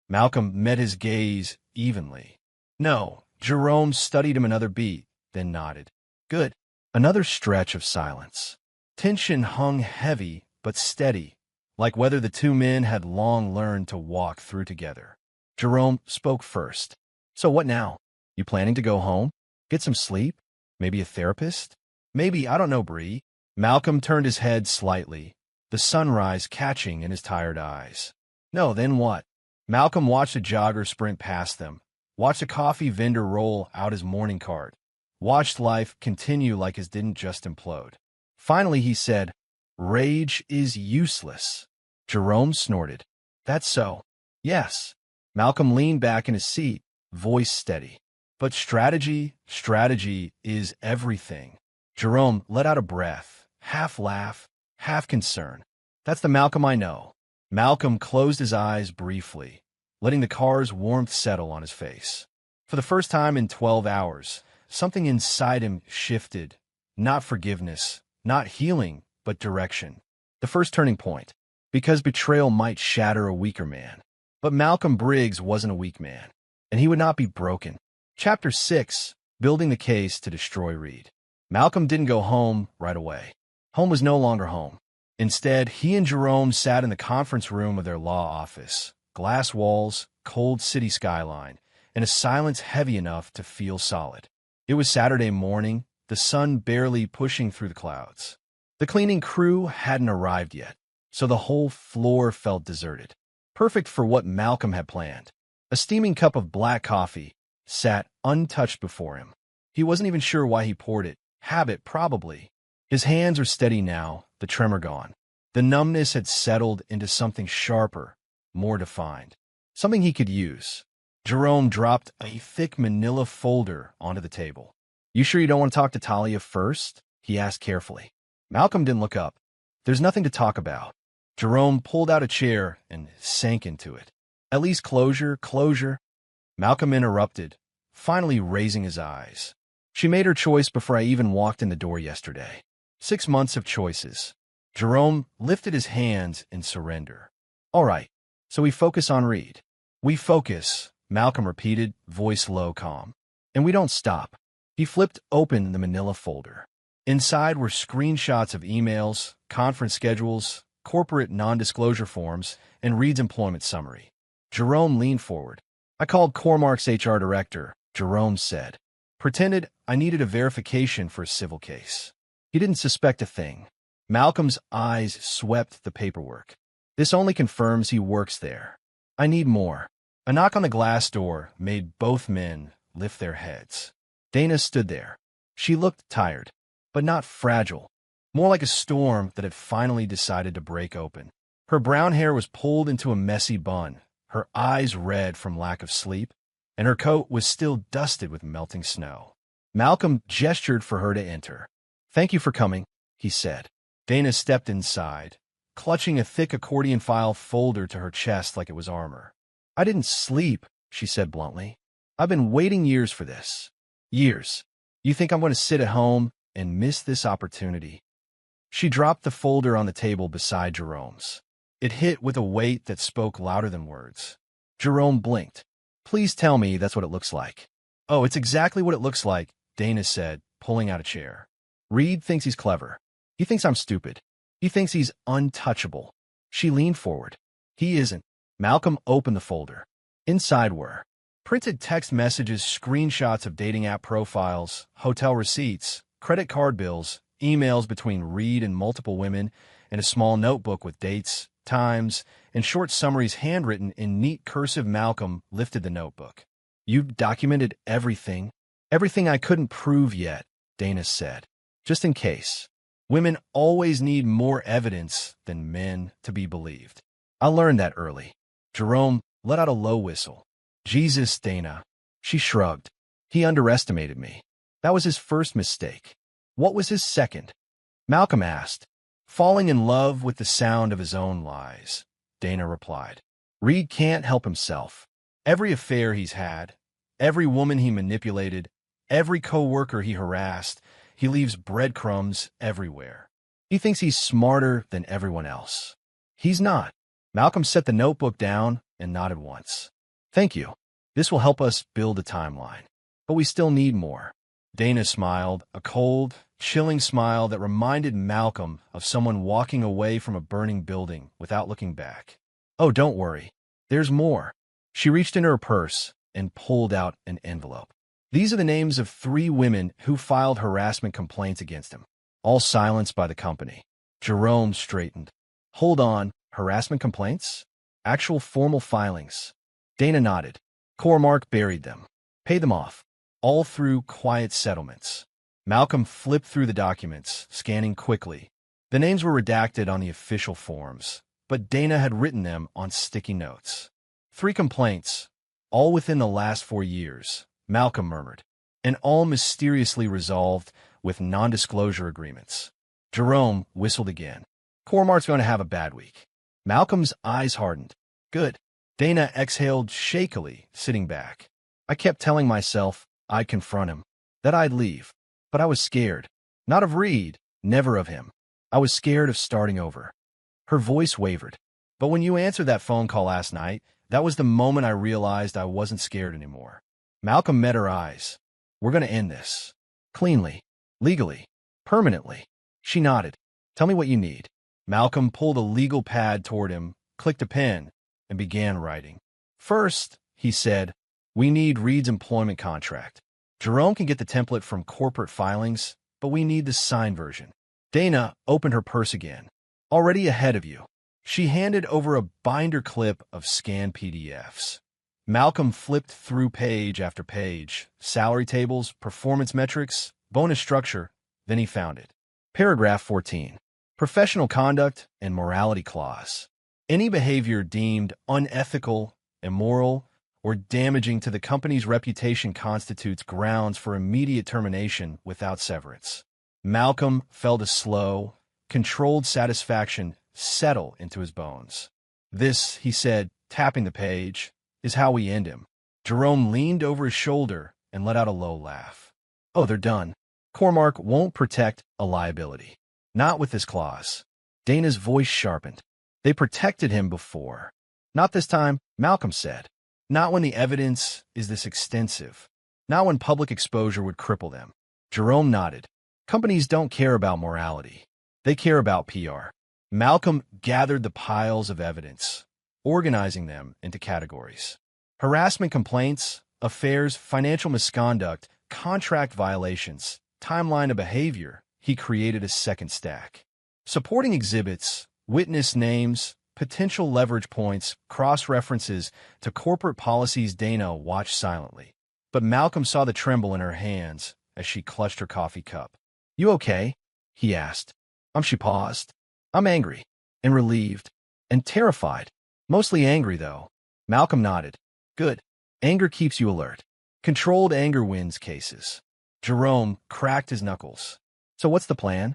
Malcolm met his gaze evenly. "No." Jerome studied him another beat, then nodded. "Good." Another stretch of silence. Tension hung heavy but steady, like whether the two men had long learned to walk through together. Jerome spoke first. "So what now? You planning to go home? Get some sleep? Maybe a therapist?" Maybe, I don't know, Bree. Malcolm turned his head slightly, the sunrise catching in his tired eyes. No, then what? Malcolm watched a jogger sprint past them, watched a coffee vendor roll out his morning cart, watched life continue like his didn't just implode. Finally, he said, "Rage is useless." Jerome snorted. "That's so." "Yes." Malcolm leaned back in his seat, voice steady. "But strategy is everything." Jerome let out a breath, half laugh, half concern. "That's the Malcolm I know." Malcolm closed his eyes briefly, letting the car's warmth settle on his face. For the first time in 12 hours, something inside him shifted. Not forgiveness, not healing, but direction. The first turning point. Because betrayal might shatter a weaker man. But Malcolm Briggs wasn't a weak man, and he would not be broken. Chapter 6, Building the Case to Destroy Reed. Malcolm didn't go home right away. Home was no longer home. Instead, he and Jerome sat in the conference room of their law office. Glass walls, cold city skyline, and a silence heavy enough to feel solid. It was Saturday morning, the sun barely pushing through the clouds. The cleaning crew hadn't arrived yet, so the whole floor felt deserted. Perfect for what Malcolm had planned. A steaming cup of black coffee sat untouched before him. He wasn't even sure why he poured it. Habit, probably. His hands were steady now, the tremor gone. The numbness had settled into something sharper, more defined. Something he could use. Jerome dropped a thick manila folder onto the table. "You sure you don't want to talk to Talia first?" he asked carefully. Malcolm didn't look up. "There's nothing to talk about." Jerome pulled out a chair and sank into it. "At least closure. Malcolm interrupted, finally raising his eyes. "She made her choice before I even walked in the door yesterday. 6 months of choices." Jerome lifted his hands in surrender. "All right, so we focus on Reed." "We focus," Malcolm repeated, voice low, calm. "And we don't stop." He flipped open the manila folder. Inside were screenshots of emails, conference schedules, corporate non-disclosure forms, and Reed's employment summary. Jerome leaned forward. "I called Cormark's HR director," Jerome said. "Pretended I needed a verification for a civil case. He didn't suspect a thing." Malcolm's eyes swept the paperwork. "This only confirms he works there. I need more." A knock on the glass door made both men lift their heads. Dana stood there. She looked tired, but not fragile, more like a storm that had finally decided to break open. Her brown hair was pulled into a messy bun, her eyes red from lack of sleep, and her coat was still dusted with melting snow. Malcolm gestured for her to enter. "Thank you for coming," he said. Dana stepped inside, clutching a thick accordion-file folder to her chest like it was armor. "I didn't sleep," she said bluntly. "I've been waiting years for this. Years. You think I'm going to sit at home and miss this opportunity?" She dropped the folder on the table beside Jerome's. It hit with a weight that spoke louder than words. Jerome blinked. "Please tell me that's what it looks like." "Oh, it's exactly what it looks like," Dana said, pulling out a chair. "Reed thinks he's clever. He thinks I'm stupid. He thinks he's untouchable." She leaned forward. "He isn't." Malcolm opened the folder. Inside were printed text messages, screenshots of dating app profiles, hotel receipts, credit card bills, emails between Reed and multiple women, and a small notebook with dates, times, and short summaries handwritten in neat cursive. Malcolm lifted the notebook. "You've documented everything." "Everything I couldn't prove yet," Dana said. "Just in case. Women always need more evidence than men to be believed. I learned that early." Jerome let out a low whistle. "Jesus, Dana." She shrugged. "He underestimated me. That was his first mistake." "What was his second?" Malcolm asked. "Falling in love with the sound of his own lies," Dana replied. "Reed can't help himself. Every affair he's had, every woman he manipulated, every coworker he harassed, he leaves breadcrumbs everywhere. He thinks he's smarter than everyone else. He's not." Malcolm set the notebook down and nodded once. "Thank you. This will help us build a timeline. But we still need more." Dana smiled, a cold, chilling smile that reminded Malcolm of someone walking away from a burning building without looking back. "Oh, don't worry. There's more." She reached into her purse and pulled out an envelope. These are the names of 3 women who filed harassment complaints against him, all silenced by the company. Jerome straightened. Hold on, harassment complaints? Actual formal filings. Dana nodded. Cormark buried them. Pay them off. All through quiet settlements. Malcolm flipped through the documents, scanning quickly. The names were redacted on the official forms, but Dana had written them on sticky notes. 3 complaints, all within the last 4 years, Malcolm murmured, and all mysteriously resolved with non-disclosure agreements. Jerome whistled again. Cormark's going to have a bad week. Malcolm's eyes hardened. Good. Dana exhaled shakily, sitting back. I kept telling myself I'd confront him, that I'd leave. But I was scared. Not of Reed, never of him. I was scared of starting over. Her voice wavered. But when you answered that phone call last night, that was the moment I realized I wasn't scared anymore. Malcolm met her eyes. We're going to end this. Cleanly. Legally. Permanently. She nodded. Tell me what you need. Malcolm pulled a legal pad toward him, clicked a pen, and began writing. First, he said, we need Reed's employment contract. Jerome can get the template from corporate filings, but we need the signed version. Dana opened her purse again. Already ahead of you. She handed over a binder clip of scanned PDFs. Malcolm flipped through page after page, salary tables, performance metrics, bonus structure, then he found it. Paragraph 14. Professional conduct and morality clause. Any behavior deemed unethical, immoral, or damaging to the company's reputation constitutes grounds for immediate termination without severance. Malcolm felt a slow, controlled satisfaction settle into his bones. This, he said, tapping the page, is how we end him. Jerome leaned over his shoulder and let out a low laugh. Oh, they're done. Cormark won't protect a liability. Not with this clause. Dana's voice sharpened. They protected him before. Not this time, Malcolm said. Not when the evidence is this extensive. Not when public exposure would cripple them. Jerome nodded. Companies don't care about morality. They care about PR. Malcolm gathered the piles of evidence, organizing them into categories. Harassment complaints, affairs, financial misconduct, contract violations, timeline of behavior. He created a second stack. Supporting exhibits, witness names, potential leverage points, cross-references to corporate policies. Dana watched silently. But Malcolm saw the tremble in her hands as she clutched her coffee cup. You okay? He asked. She paused. I'm angry, and relieved, and terrified. Mostly angry, though. Malcolm nodded. Good. Anger keeps you alert. Controlled anger wins cases. Jerome cracked his knuckles. So what's the plan?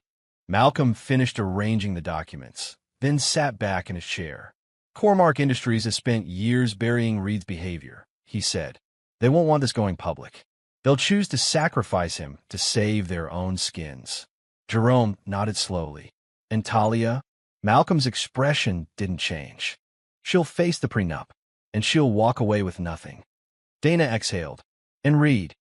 Malcolm finished arranging the documents, then sat back in his chair. Cormark Industries has spent years burying Reed's behavior, he said. They won't want this going public. They'll choose to sacrifice him to save their own skins. Jerome nodded slowly. And Talia? Malcolm's expression didn't change. She'll face the prenup, and she'll walk away with nothing. Dana exhaled. And Reed?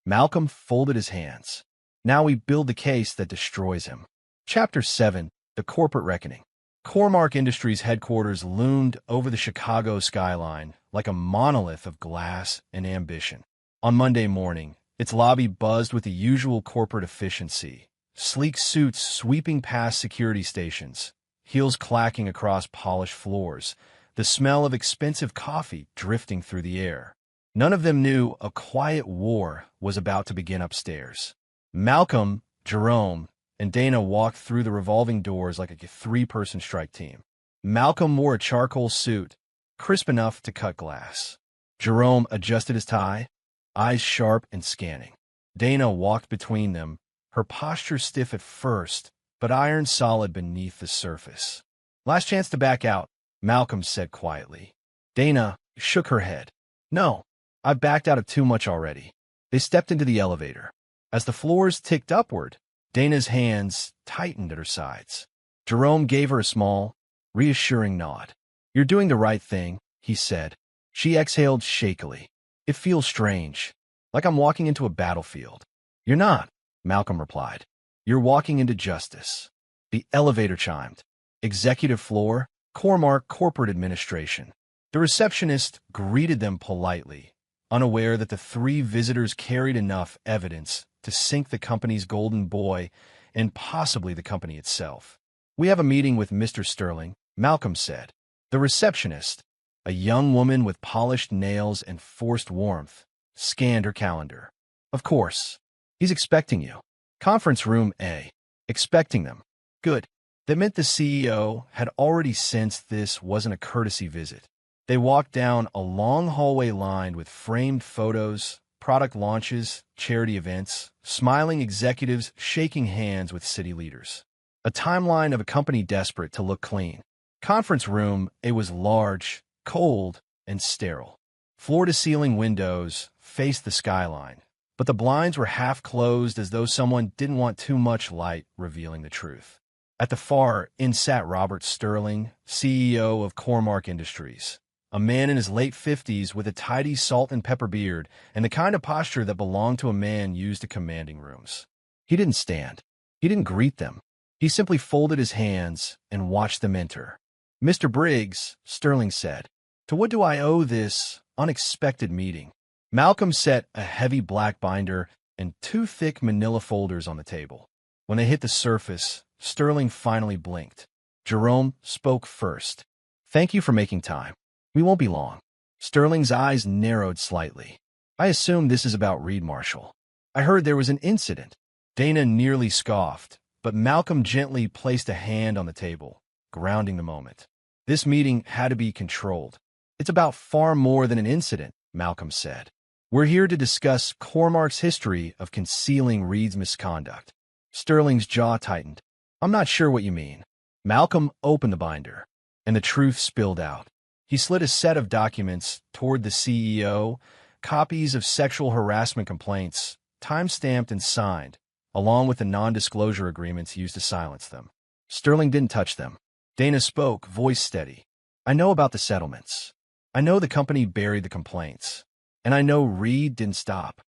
Malcolm folded his hands. Now we build the case that destroys him. Chapter 7. The Corporate Reckoning. Cormark Industries' headquarters loomed over the Chicago skyline like a monolith of glass and ambition. On Monday morning, its lobby buzzed with the usual corporate efficiency. Sleek suits sweeping past security stations, heels clacking across polished floors, the smell of expensive coffee drifting through the air. None of them knew a quiet war was about to begin upstairs. Malcolm, Jerome, and Dana walked through the revolving doors like a 3-person strike team. Malcolm wore a charcoal suit, crisp enough to cut glass. Jerome adjusted his tie, eyes sharp and scanning. Dana walked between them, her posture stiff at first, but iron solid beneath the surface. Last chance to back out, Malcolm said quietly. Dana shook her head. No, I've backed out of too much already. They stepped into the elevator. As the floors ticked upward, Dana's hands tightened at her sides. Jerome gave her a small, reassuring nod. You're doing the right thing, he said. She exhaled shakily. It feels strange, like I'm walking into a battlefield. You're not, Malcolm replied. You're walking into justice. The elevator chimed. Executive floor, Cormark Corporate Administration. The receptionist greeted them politely, unaware that the three visitors carried enough evidence to sink the company's golden boy and possibly the company itself. "We have a meeting with Mr. Sterling," Malcolm said. The receptionist, a young woman with polished nails and forced warmth, scanned her calendar. "Of course. He's expecting you. Conference room A. Expecting them. Good." That meant the CEO had already sensed this wasn't a courtesy visit. They walked down a long hallway lined with framed photos, product launches, charity events, smiling executives shaking hands with city leaders. A timeline of a company desperate to look clean. Conference room A was large, cold, and sterile. Floor-to-ceiling windows faced the skyline, but the blinds were half closed as though someone didn't want too much light revealing the truth. At the far end sat Robert Sterling, CEO of Cormark Industries, a man in his late 50s with a tidy salt and pepper beard and the kind of posture that belonged to a man used to commanding rooms. He didn't stand. He didn't greet them. He simply folded his hands and watched them enter. "Mr. Briggs," Sterling said, "to what do I owe this unexpected meeting?" Malcolm set a heavy black binder and two thick manila folders on the table. When they hit the surface, Sterling finally blinked. Jerome spoke first. "Thank you for making time. We won't be long." Sterling's eyes narrowed slightly. "I assume this is about Reed Marshall. I heard there was an incident." Dana nearly scoffed, but Malcolm gently placed a hand on the table, grounding the moment. This meeting had to be controlled. "It's about far more than an incident," Malcolm said. "We're here to discuss Cormark's history of concealing Reed's misconduct." Sterling's jaw tightened. "I'm not sure what you mean." Malcolm opened the binder, and the truth spilled out. He slid a set of documents toward the CEO, copies of sexual harassment complaints, time-stamped and signed, along with the non-disclosure agreements used to silence them. Sterling didn't touch them. Dana spoke, voice steady. "I know about the settlements. I know the company buried the complaints. And I know Reed didn't stop."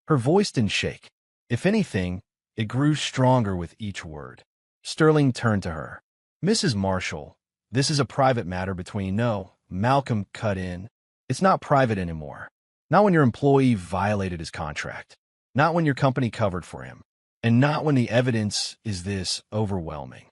Her voice didn't shake. If anything, it grew stronger with each word. Sterling turned to her. "Mrs. Marshall, this is a private matter between—" "No," Malcolm cut in. "It's not private anymore. Not when your employee violated his contract. Not when your company covered for him. And not when the evidence is this overwhelming."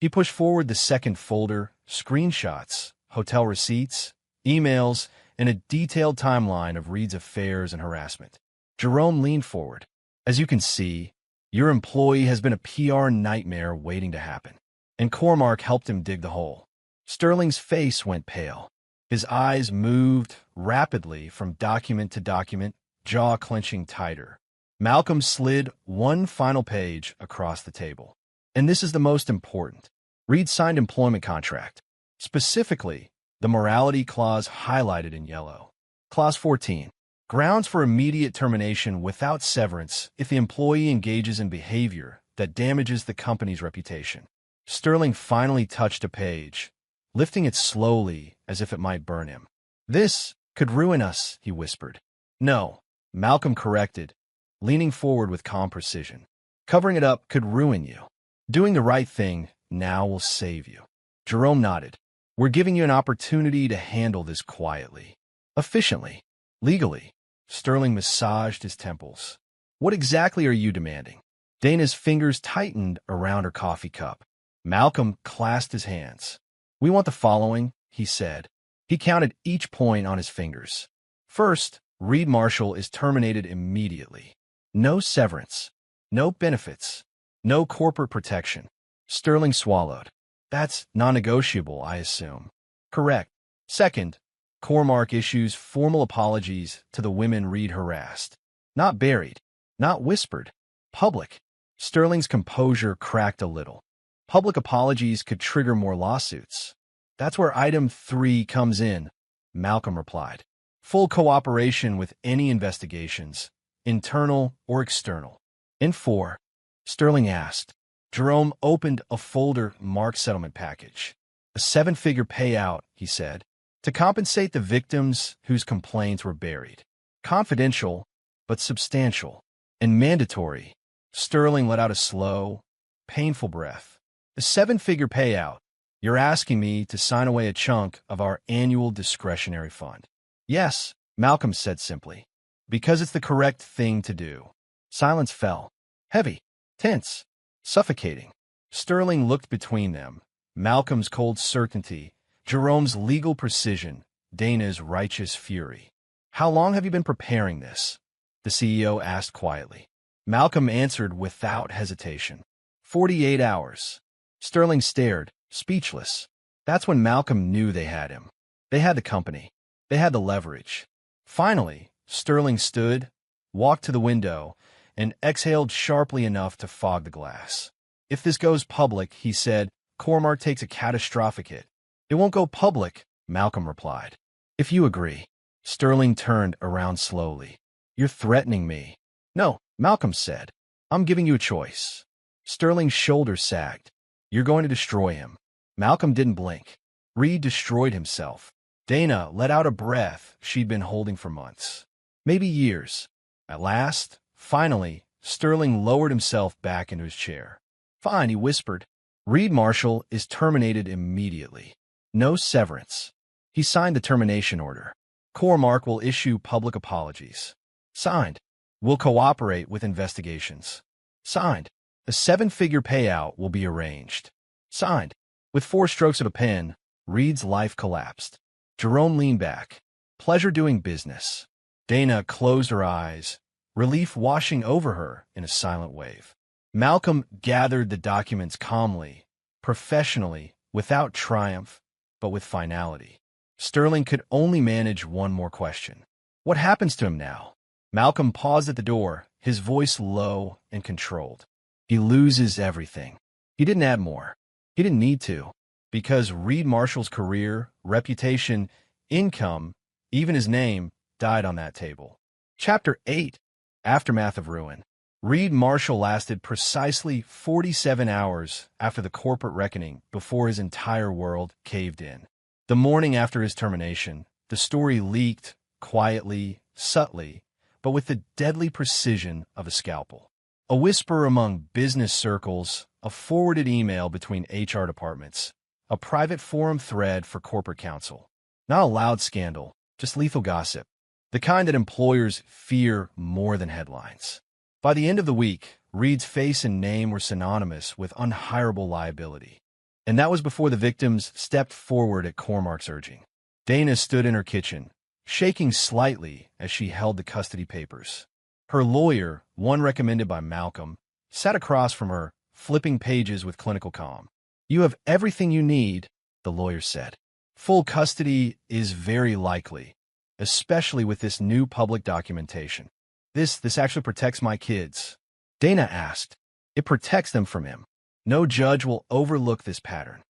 He pushed forward the second folder, screenshots, hotel receipts, emails, and a detailed timeline of Reed's affairs and harassment. Jerome leaned forward. "As you can see, your employee has been a PR nightmare waiting to happen." And Cormark helped him dig the hole. Sterling's face went pale. His eyes moved rapidly from document to document, jaw clenching tighter. Malcolm slid one final page across the table. "And this is the most important. Reed signed employment contract. Specifically, the morality clause highlighted in yellow. Clause 14. Grounds for immediate termination without severance if the employee engages in behavior that damages the company's reputation." Sterling finally touched a page, lifting it slowly as if it might burn him. "This could ruin us," he whispered. "No," Malcolm corrected, leaning forward with calm precision. "Covering it up could ruin you. Doing the right thing now will save you." Jerome nodded. "We're giving you an opportunity to handle this quietly, efficiently, legally." Sterling massaged his temples. "What exactly are you demanding?" Dana's fingers tightened around her coffee cup. Malcolm clasped his hands. "We want the following," he said. He counted each point on his fingers. "First, Reed Marshall is terminated immediately. No severance, no benefits, no corporate protection." Sterling swallowed. "That's non-negotiable, I assume." "Correct." "Second, Cormark issues formal apologies to the women Reed harassed. Not buried, not whispered, public." Sterling's composure cracked a little. "Public apologies could trigger more lawsuits." "That's where item 3 comes in," Malcolm replied. "Full cooperation with any investigations, internal or external." "And 4?" Sterling asked. Jerome opened a folder marked settlement package. "A 7-figure payout," he said, "to compensate the victims whose complaints were buried. Confidential, but substantial. And mandatory." Sterling let out a slow, painful breath. "A 7-figure payout. You're asking me to sign away a chunk of our annual discretionary fund." "Yes," Malcolm said simply. Because it's the correct thing to do. Silence fell. Heavy, tense, suffocating. Sterling looked between them. Malcolm's cold certainty, Jerome's legal precision, Dana's righteous fury. How long have you been preparing this? The CEO asked quietly. Malcolm answered without hesitation. 48 hours. Sterling stared, speechless. That's when Malcolm knew they had him. They had the company. They had the leverage. Finally, Sterling stood, walked to the window, and exhaled sharply enough to fog the glass. If this goes public, he said, Cormark takes a catastrophic hit. It won't go public, Malcolm replied. If you agree. Sterling turned around slowly. You're threatening me. No, Malcolm said. I'm giving you a choice. Sterling's shoulders sagged. You're going to destroy him. Malcolm didn't blink. Reed destroyed himself. Dana let out a breath she'd been holding for months. Maybe years. At last, finally, Sterling lowered himself back into his chair. Fine, he whispered. Reed Marshall is terminated immediately. No severance. He signed the termination order. Cormark will issue public apologies. Signed. We'll cooperate with investigations. Signed. A 7-figure payout will be arranged. Signed. With 4 strokes of a pen, Reed's life collapsed. Jerome leaned back. Pleasure doing business. Dana closed her eyes, relief washing over her in a silent wave. Malcolm gathered the documents calmly, professionally, without triumph, but with finality. Sterling could only manage one more question. What happens to him now? Malcolm paused at the door, his voice low and controlled. He loses everything. He didn't add more. He didn't need to, because Reed Marshall's career, reputation, income, even his name, died on that table. Chapter 8. Aftermath of Ruin. Reed Marshall lasted precisely 47 hours after the corporate reckoning before his entire world caved in. The morning after his termination, the story leaked, quietly, subtly, but with the deadly precision of a scalpel. A whisper among business circles, a forwarded email between HR departments, a private forum thread for corporate counsel. Not a loud scandal, just lethal gossip. The kind that employers fear more than headlines. By the end of the week, Reed's face and name were synonymous with unhirable liability. And that was before the victims stepped forward at Cormark's urging. Dana stood in her kitchen, shaking slightly as she held the custody papers. Her lawyer, one recommended by Malcolm, sat across from her, flipping pages with clinical calm. You have everything you need, the lawyer said. Full custody is very likely, especially with this new public documentation. This actually protects my kids. Dana asked. It protects them from him. No judge will overlook this pattern.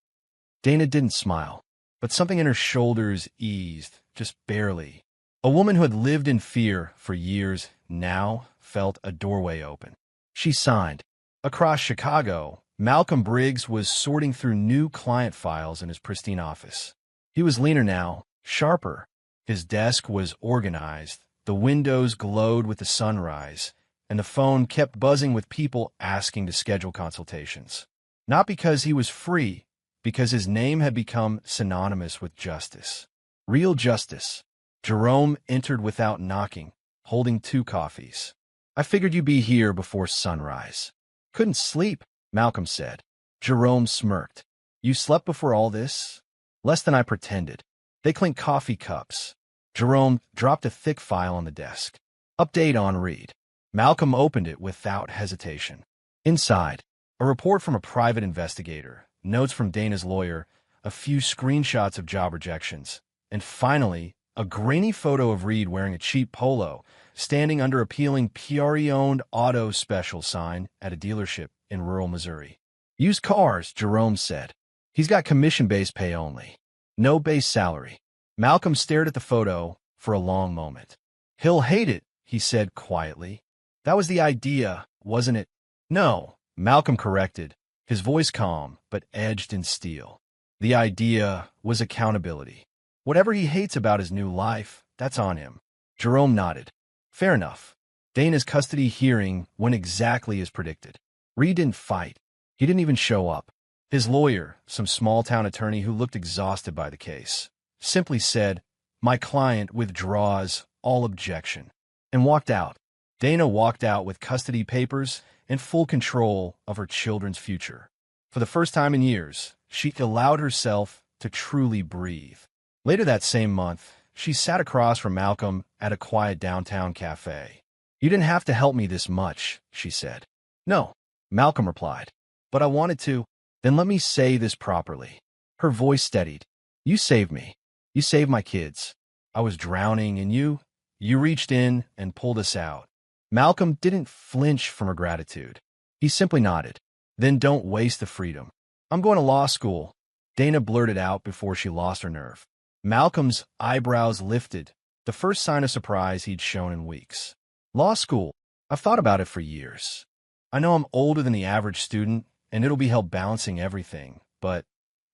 Dana didn't smile, but something in her shoulders eased, just barely. A woman who had lived in fear for years now felt a doorway open. She signed. Across Chicago, Malcolm Briggs was sorting through new client files in his pristine office. He was leaner now, sharper. His desk was organized, the windows glowed with the sunrise, and the phone kept buzzing with people asking to schedule consultations. Not because he was free, because his name had become synonymous with justice. Real justice. Jerome entered without knocking, holding 2 coffees. I figured you'd be here before sunrise. Couldn't sleep, Malcolm said. Jerome smirked. You slept before all this? Less than I pretended. They clinked coffee cups. Jerome dropped a thick file on the desk. Update on Reed. Malcolm opened it without hesitation. Inside, a report from a private investigator, notes from Dana's lawyer, a few screenshots of job rejections, and finally, a grainy photo of Reed wearing a cheap polo, standing under a peeling PRE-owned auto special sign at a dealership in rural Missouri. Used cars, Jerome said. He's got commission-based pay only. No base salary. Malcolm stared at the photo for a long moment. He'll hate it, he said quietly. That was the idea, wasn't it? No, Malcolm corrected, his voice calm but edged in steel. The idea was accountability. Whatever he hates about his new life, that's on him. Jerome nodded. Fair enough. Dana's custody hearing went exactly as predicted. Reed didn't fight. He didn't even show up. His lawyer, some small-town attorney who looked exhausted by the case, simply said, My client withdraws all objection. and walked out. Dana walked out with custody papers and full control of her children's future. For the first time in years, she allowed herself to truly breathe. Later that same month, she sat across from Malcolm at a quiet downtown cafe. "You didn't have to help me this much," she said. "No," Malcolm replied, "but I wanted to." "Then let me say this properly." Her voice steadied. "You saved me. You saved my kids. I was drowning, and you reached in and pulled us out." Malcolm didn't flinch from her gratitude. He simply nodded. "Then don't waste the freedom." "I'm going to law school," Dana blurted out before she lost her nerve. Malcolm's eyebrows lifted, the first sign of surprise he'd shown in weeks. "Law school? I've thought about it for years. I know I'm older than the average student, and it'll be hell balancing everything, but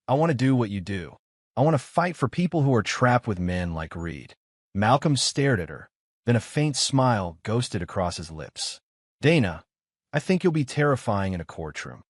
I want to do what you do. I want to fight for people who are trapped with men like Reed." Malcolm stared at her, then a faint smile ghosted across his lips. "Dana, I think you'll be terrifying in a courtroom."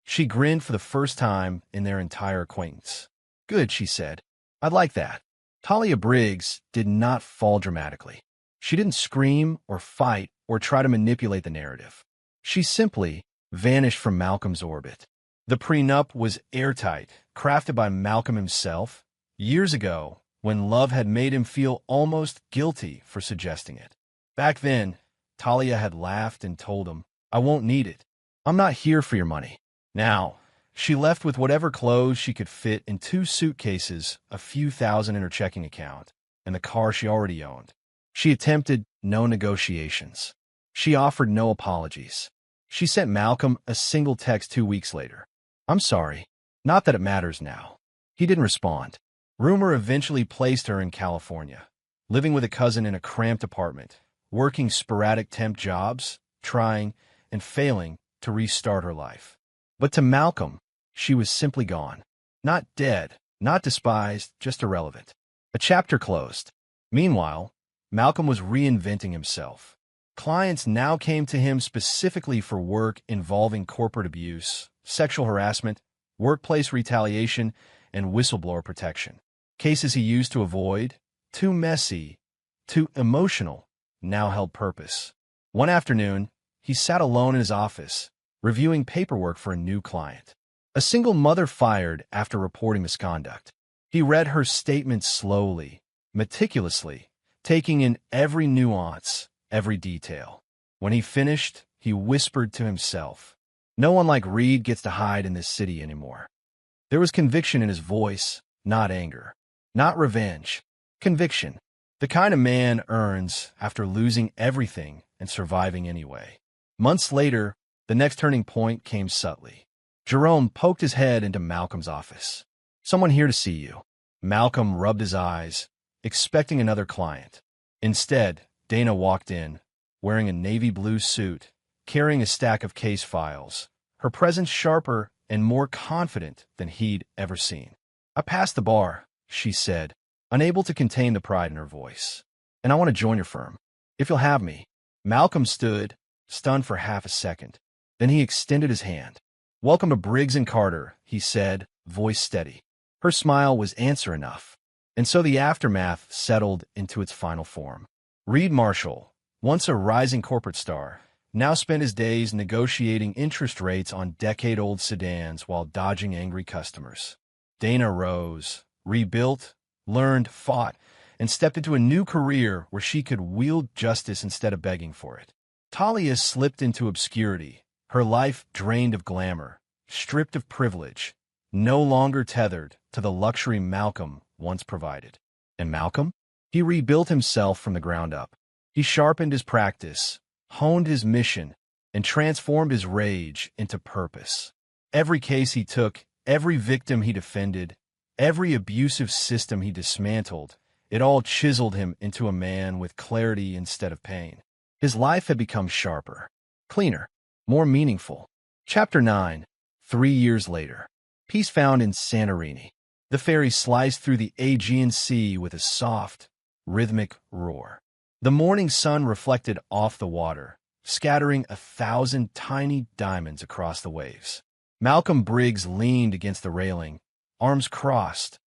She grinned for the first time in their entire acquaintance. "Good," she said. "I'd like that." Talia Briggs did not fall dramatically. She didn't scream or fight or try to manipulate the narrative. She simply vanished from Malcolm's orbit. The prenup was airtight, crafted by Malcolm himself, years ago, when love had made him feel almost guilty for suggesting it. Back then, Talia had laughed and told him, "I won't need it. I'm not here for your money." Now, she left with whatever clothes she could fit in 2 suitcases, a few thousand in her checking account, and the car she already owned. She attempted no negotiations. She offered no apologies. She sent Malcolm a single text 2 weeks later. "I'm sorry. Not that it matters now." He didn't respond. Rumor eventually placed her in California, living with a cousin in a cramped apartment, working sporadic temp jobs, trying and failing to restart her life. But to Malcolm, she was simply gone. Not dead, not despised, just irrelevant. A chapter closed. Meanwhile, Malcolm was reinventing himself. Clients now came to him specifically for work involving corporate abuse, sexual harassment, workplace retaliation, and whistleblower protection. Cases he used to avoid, too messy, too emotional, now held purpose. One afternoon, he sat alone in his office, reviewing paperwork for a new client. A single mother fired after reporting misconduct. He read her statement slowly, meticulously, taking in every nuance, every detail. When he finished, he whispered to himself, "No one like Reed gets to hide in this city anymore." There was conviction in his voice, not anger, not revenge. Conviction, the kind a man earns after losing everything and surviving anyway. Months later, the next turning point came subtly. Jerome poked his head into Malcolm's office. "Someone here to see you." Malcolm rubbed his eyes, expecting another client. Instead, Dana walked in, wearing a navy blue suit, carrying a stack of case files, her presence sharper and more confident than he'd ever seen. "I passed the bar," she said, unable to contain the pride in her voice. "And I want to join your firm, if you'll have me." Malcolm stood, stunned for half a second. Then he extended his hand. "Welcome to Briggs & Carter," he said, voice steady. Her smile was answer enough. And so the aftermath settled into its final form. Reed Marshall, once a rising corporate star, now spent his days negotiating interest rates on decade-old sedans while dodging angry customers. Dana rose, rebuilt, learned, fought, and stepped into a new career where she could wield justice instead of begging for it. Talia slipped into obscurity, her life drained of glamour, stripped of privilege, no longer tethered to the luxury Malcolm once provided. And Malcolm? He rebuilt himself from the ground up. He sharpened his practice, honed his mission, and transformed his rage into purpose. Every case he took, every victim he defended, every abusive system he dismantled, it all chiseled him into a man with clarity instead of pain. His life had become sharper, cleaner, more meaningful. Chapter 9, 3 years later. Peace found in Santorini. The ferry sliced through the Aegean Sea with a soft, rhythmic roar. The morning sun reflected off the water, scattering 1,000 tiny diamonds across the waves. Malcolm Briggs leaned against the railing, arms crossed,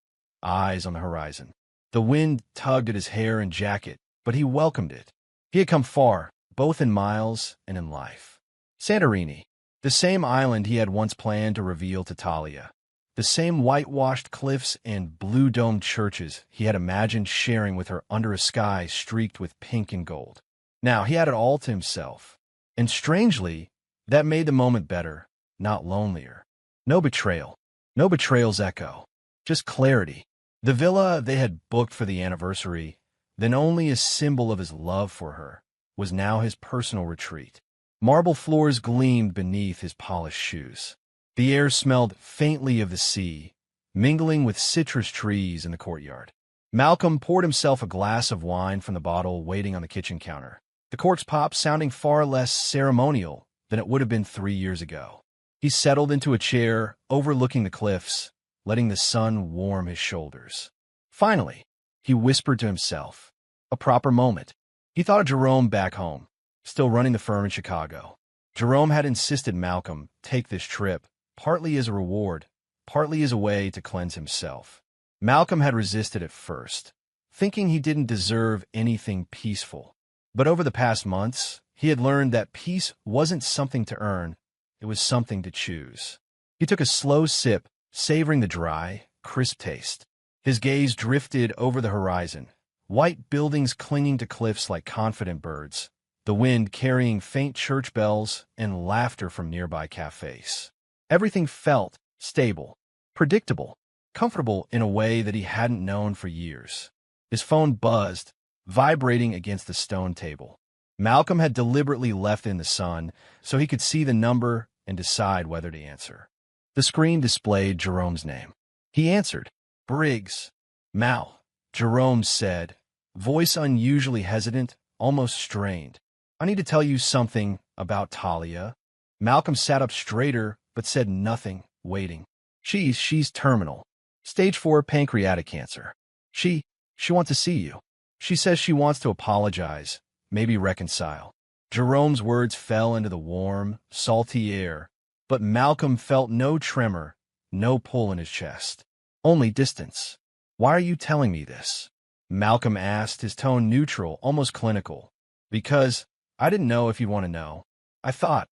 eyes on the horizon. The wind tugged at his hair and jacket, but he welcomed it. He had come far, both in miles and in life. Santorini, the same island he had once planned to reveal to Talia. The same whitewashed cliffs and blue-domed churches he had imagined sharing with her under a sky streaked with pink and gold. Now he had it all to himself. And strangely, that made the moment better, not lonelier. No betrayal. No betrayal's echo. Just clarity. The villa they had booked for the anniversary, then only a symbol of his love for her, was now his personal retreat. Marble floors gleamed beneath his polished shoes. The air smelled faintly of the sea, mingling with citrus trees in the courtyard. Malcolm poured himself a glass of wine from the bottle waiting on the kitchen counter. The corks popped, sounding far less ceremonial than it would have been 3 years ago. He settled into a chair, overlooking the cliffs, letting the sun warm his shoulders. Finally, he whispered to himself, a proper moment. He thought of Jerome back home, still running the firm in Chicago. Jerome had insisted Malcolm take this trip, partly as a reward, partly as a way to cleanse himself. Malcolm had resisted at first, thinking he didn't deserve anything peaceful. But over the past months, he had learned that peace wasn't something to earn, it was something to choose. He took a slow sip, savoring the dry, crisp taste. His gaze drifted over the horizon, white buildings clinging to cliffs like confident birds, the wind carrying faint church bells and laughter from nearby cafes. Everything felt stable, predictable, comfortable in a way that he hadn't known for years. His phone buzzed, vibrating against the stone table. Malcolm had deliberately left in the sun so he could see the number and decide whether to answer. The screen displayed Jerome's name. He answered. Briggs. Mal, Jerome said, voice unusually hesitant, almost strained. I need to tell you something about Talia. Malcolm sat up straighter, but said nothing, waiting. She's terminal. Stage 4 pancreatic cancer. She wants to see you. She says she wants to apologize, maybe reconcile. Jerome's words fell into the warm, salty air, but Malcolm felt no tremor, no pull in his chest. Only distance. Why are you telling me this? Malcolm asked, his tone neutral, almost clinical. Because I didn't know if you'd want to know. I thought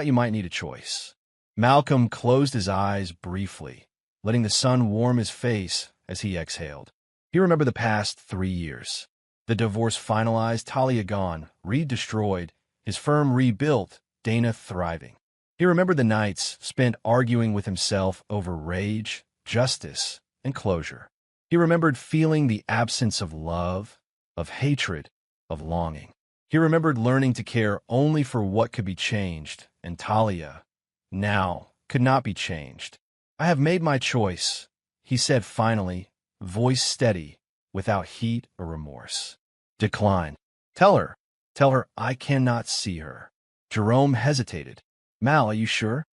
you might need a choice. Malcolm closed his eyes briefly, letting the sun warm his face as he exhaled. He remembered the past 3 years. The divorce finalized, Talia gone, Reed destroyed, his firm rebuilt, Dana thriving. He remembered the nights spent arguing with himself over rage, justice, and closure. He remembered feeling the absence of love, of hatred, of longing. He remembered learning to care only for what could be changed, and Talia, now, could not be changed. I have made my choice, he said finally, voice steady, without heat or remorse. Decline. Tell her I cannot see her. Jerome hesitated. Mal, are you sure?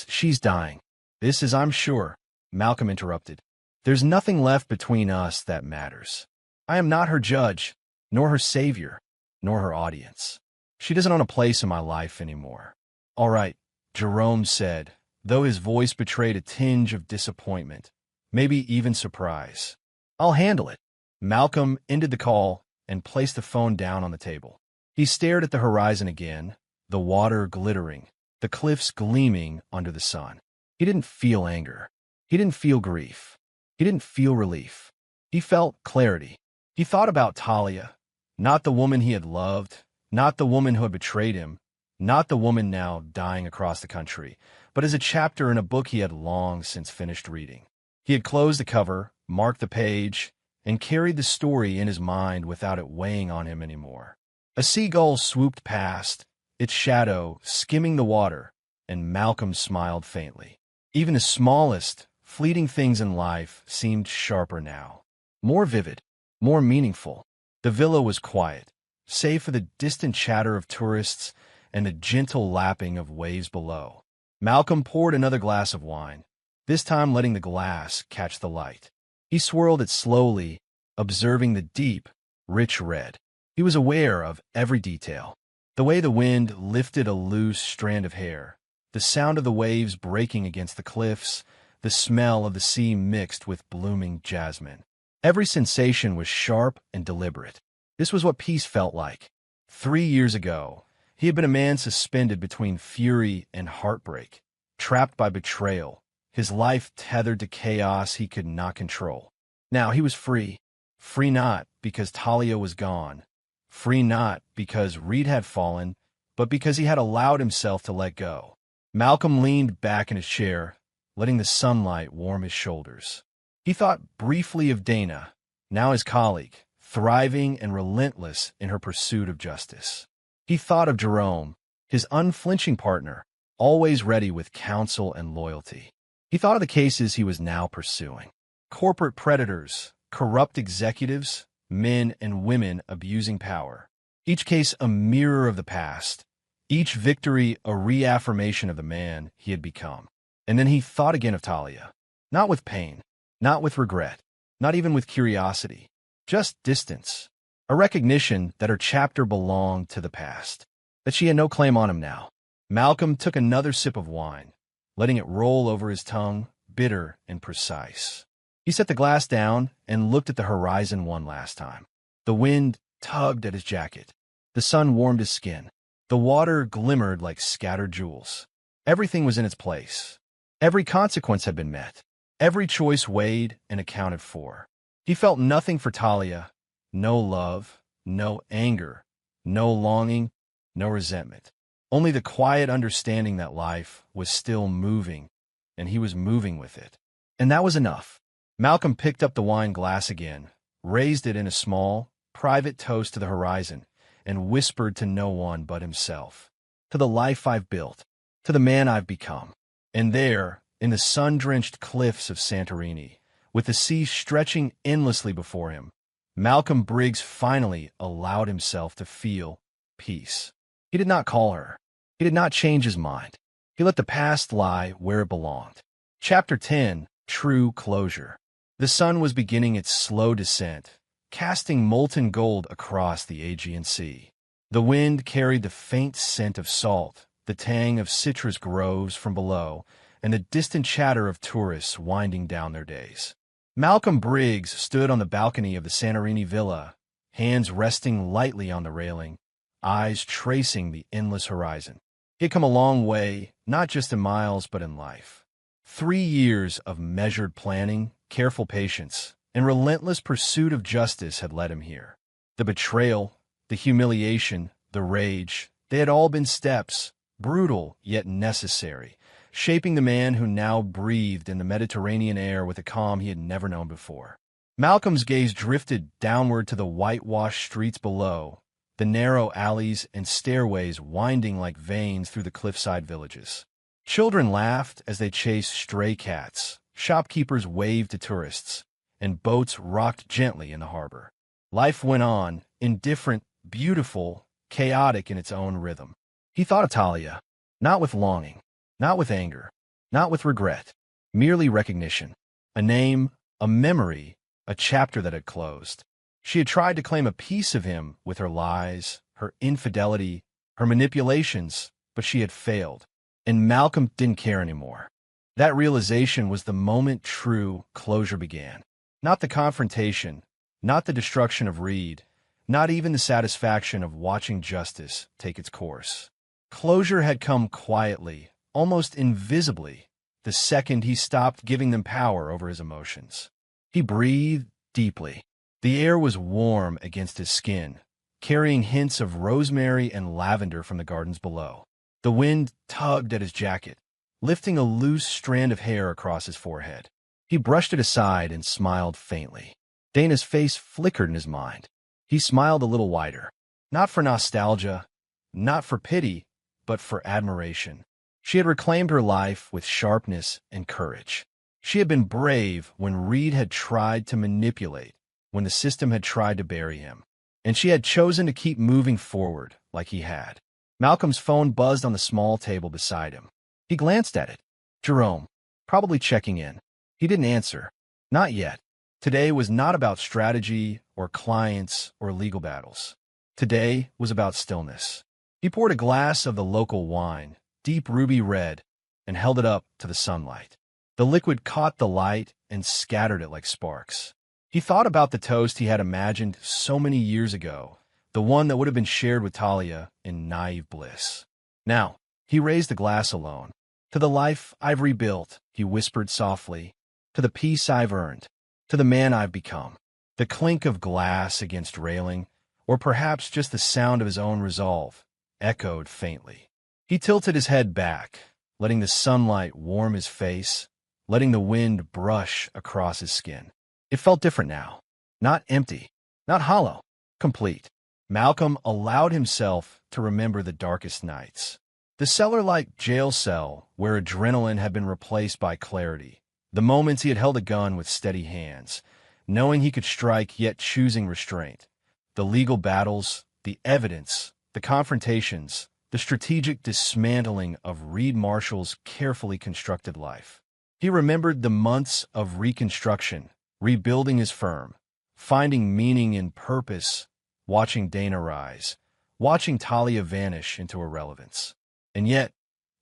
She's dying. This is I'm sure. Malcolm interrupted. There's nothing left between us that matters. I am not her judge, nor her savior, nor her audience. She doesn't own a place in my life anymore. All right, Jerome said, though his voice betrayed a tinge of disappointment, maybe even surprise. I'll handle it. Malcolm ended the call and placed the phone down on the table. He stared at the horizon again, the water glittering, the cliffs gleaming under the sun. He didn't feel anger. He didn't feel grief. He didn't feel relief. He felt clarity. He thought about Talia, not the woman he had loved, not the woman who had betrayed him, not the woman now dying across the country, but as a chapter in a book he had long since finished reading. He had closed the cover, marked the page, and carried the story in his mind without it weighing on him anymore. A seagull swooped past, its shadow skimming the water, and Malcolm smiled faintly. Even the smallest, fleeting things in life seemed sharper now, more vivid, more meaningful. The villa was quiet, save for the distant chatter of tourists and the gentle lapping of waves below. Malcolm poured another glass of wine, this time letting the glass catch the light. He swirled it slowly, observing the deep, rich red. He was aware of every detail. The way the wind lifted a loose strand of hair, the sound of the waves breaking against the cliffs, the smell of the sea mixed with blooming jasmine. Every sensation was sharp and deliberate. This was what peace felt like. 3 years ago, he had been a man suspended between fury and heartbreak, trapped by betrayal, his life tethered to chaos he could not control. Now he was free. Free not because Talia was gone. Free not because Reed had fallen, but because he had allowed himself to let go. Malcolm leaned back in his chair, letting the sunlight warm his shoulders. He thought briefly of Dana, now his colleague, thriving and relentless in her pursuit of justice. He thought of Jerome, his unflinching partner, always ready with counsel and loyalty. He thought of the cases he was now pursuing. Corporate predators, corrupt executives, men and women abusing power. Each case a mirror of the past, each victory a reaffirmation of the man he had become. And then he thought again of Talia, not with pain, not with regret, not even with curiosity, just distance, a recognition that her chapter belonged to the past, that she had no claim on him now. Malcolm took another sip of wine, letting it roll over his tongue, bitter and precise. He set the glass down and looked at the horizon one last time. The wind tugged at his jacket. The sun warmed his skin. The water glimmered like scattered jewels. Everything was in its place. Every consequence had been met. Every choice weighed and accounted for. He felt nothing for Talia, no love, no anger, no longing, no resentment. Only the quiet understanding that life was still moving, and he was moving with it. And that was enough. Malcolm picked up the wine glass again, raised it in a small, private toast to the horizon, and whispered to no one but himself. To the life I've built, to the man I've become. And there, in the sun-drenched cliffs of Santorini, with the sea stretching endlessly before him, Malcolm Briggs finally allowed himself to feel peace. He did not call her. He did not change his mind. He let the past lie where it belonged. Chapter 10, True Closure. The sun was beginning its slow descent, casting molten gold across the Aegean Sea. The wind carried the faint scent of salt, the tang of citrus groves from below, and the distant chatter of tourists winding down their days. Malcolm Briggs stood on the balcony of the Santorini villa, hands resting lightly on the railing, eyes tracing the endless horizon. He had come a long way, not just in miles, but in life. 3 years of measured planning, careful patience, and relentless pursuit of justice had led him here. The betrayal, the humiliation, the rage, they had all been steps, brutal yet necessary, shaping the man who now breathed in the Mediterranean air with a calm he had never known before. Malcolm's gaze drifted downward to the whitewashed streets below, the narrow alleys and stairways winding like veins through the cliffside villages. Children laughed as they chased stray cats, shopkeepers waved to tourists, and boats rocked gently in the harbor. Life went on, indifferent, beautiful, chaotic in its own rhythm. He thought of Talia, not with longing, not with anger, not with regret, merely recognition. A name, a memory, a chapter that had closed. She had tried to claim a piece of him with her lies, her infidelity, her manipulations, but she had failed. And Malcolm didn't care anymore. That realization was the moment true closure began. Not the confrontation, not the destruction of Reed, not even the satisfaction of watching justice take its course. Closure had come quietly, almost invisibly, the second he stopped giving them power over his emotions. He breathed deeply. The air was warm against his skin, carrying hints of rosemary and lavender from the gardens below. The wind tugged at his jacket, lifting a loose strand of hair across his forehead. He brushed it aside and smiled faintly. Dana's face flickered in his mind. He smiled a little wider, not for nostalgia, not for pity, but for admiration. She had reclaimed her life with sharpness and courage. She had been brave when Reed had tried to manipulate, when the system had tried to bury him. And she had chosen to keep moving forward like he had. Malcolm's phone buzzed on the small table beside him. He glanced at it. Jerome, probably checking in. He didn't answer. Not yet. Today was not about strategy or clients or legal battles. Today was about stillness. He poured a glass of the local wine, deep ruby red, and held it up to the sunlight. The liquid caught the light and scattered it like sparks. He thought about the toast he had imagined so many years ago, the one that would have been shared with Talia in naive bliss. Now, he raised the glass alone. To the life I've rebuilt, he whispered softly. To the peace I've earned. To the man I've become. The clink of glass against railing, or perhaps just the sound of his own resolve, echoed faintly. He tilted his head back, letting the sunlight warm his face, letting the wind brush across his skin. It felt different now. Not empty, not hollow, complete. Malcolm allowed himself to remember the darkest nights. The cellar-like jail cell where adrenaline had been replaced by clarity. The moments he had held a gun with steady hands, knowing he could strike yet choosing restraint. The legal battles, the evidence, the confrontations, the strategic dismantling of Reed Marshall's carefully constructed life. He remembered the months of reconstruction, rebuilding his firm, finding meaning in purpose, watching Dana rise, watching Talia vanish into irrelevance. And yet,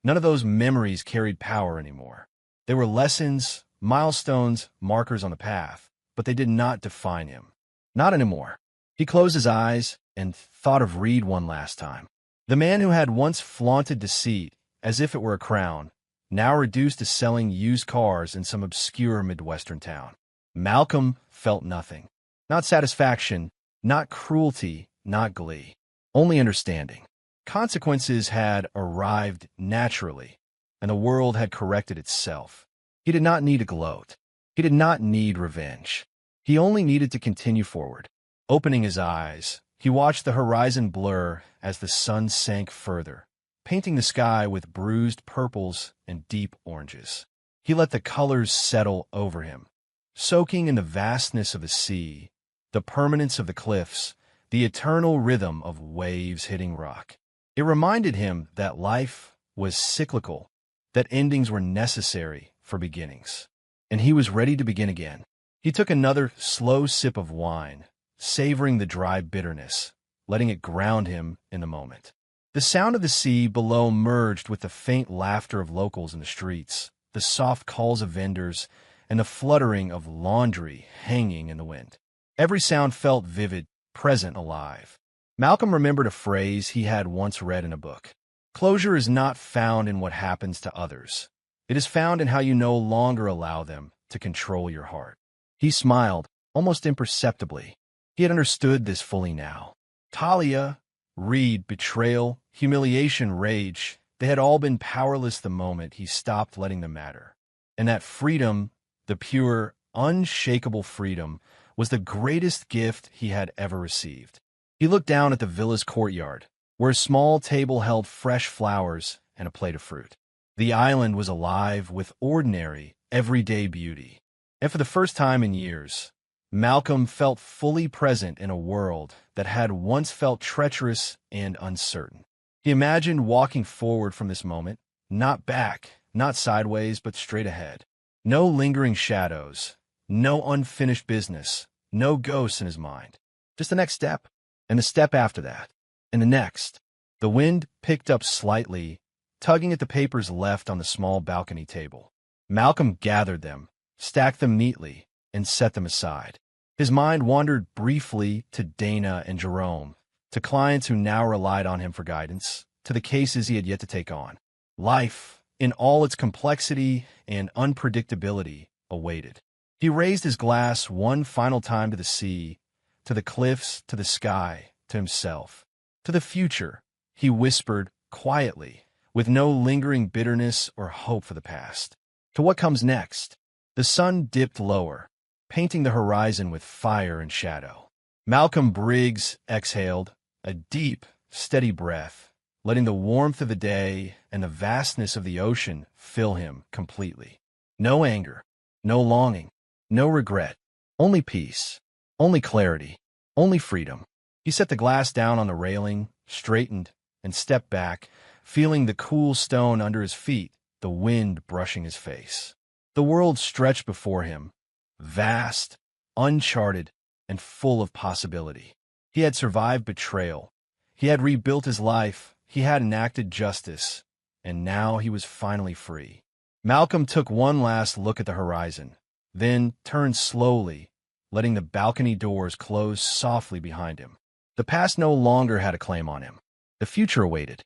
none of those memories carried power anymore. They were lessons, milestones, markers on the path, but they did not define him. Not anymore. He closed his eyes and thought of Reed one last time. The man who had once flaunted deceit as if it were a crown, now reduced to selling used cars in some obscure Midwestern town. Malcolm felt nothing. Not satisfaction, not cruelty, not glee. Only understanding. Consequences had arrived naturally, and the world had corrected itself. He did not need to gloat. He did not need revenge. He only needed to continue forward. Opening his eyes, he watched the horizon blur as the sun sank further, painting the sky with bruised purples and deep oranges. He let the colors settle over him, soaking in the vastness of the sea, the permanence of the cliffs, the eternal rhythm of waves hitting rock. It reminded him that life was cyclical, that endings were necessary for beginnings. And he was ready to begin again. He took another slow sip of wine, savoring the dry bitterness, letting it ground him in the moment. The sound of the sea below merged with the faint laughter of locals in the streets, the soft calls of vendors, and the fluttering of laundry hanging in the wind. Every sound felt vivid, present, alive. Malcolm remembered a phrase he had once read in a book. Closure is not found in what happens to others. It is found in how you no longer allow them to control your heart. He smiled, almost imperceptibly. He had understood this fully now. Talia, Reed, betrayal, humiliation, rage, they had all been powerless the moment he stopped letting them matter. And that freedom, the pure, unshakable freedom, was the greatest gift he had ever received. He looked down at the villa's courtyard, where a small table held fresh flowers and a plate of fruit. The island was alive with ordinary, everyday beauty. And for the first time in years, Malcolm felt fully present in a world that had once felt treacherous and uncertain. He imagined walking forward from this moment, not back, not sideways, but straight ahead. No lingering shadows, no unfinished business, no ghosts in his mind. Just the next step, and the step after that, and the next. The wind picked up slightly, tugging at the papers left on the small balcony table. Malcolm gathered them, stacked them neatly, and set them aside. His mind wandered briefly to Dana and Jerome, to clients who now relied on him for guidance, to the cases he had yet to take on. Life, in all its complexity and unpredictability, awaited. He raised his glass one final time to the sea, to the cliffs, to the sky, to himself. To the future, he whispered quietly, with no lingering bitterness or hope for the past. To what comes next? The sun dipped lower, painting the horizon with fire and shadow. Malcolm Briggs exhaled, a deep, steady breath, letting the warmth of the day and the vastness of the ocean fill him completely. No anger, no longing, no regret, only peace, only clarity, only freedom. He set the glass down on the railing, straightened, and stepped back, feeling the cool stone under his feet, the wind brushing his face. The world stretched before him, vast, uncharted, and full of possibility. He had survived betrayal. He had rebuilt his life. He had enacted justice. And now he was finally free. Malcolm took one last look at the horizon, then turned slowly, letting the balcony doors close softly behind him. The past no longer had a claim on him. The future awaited.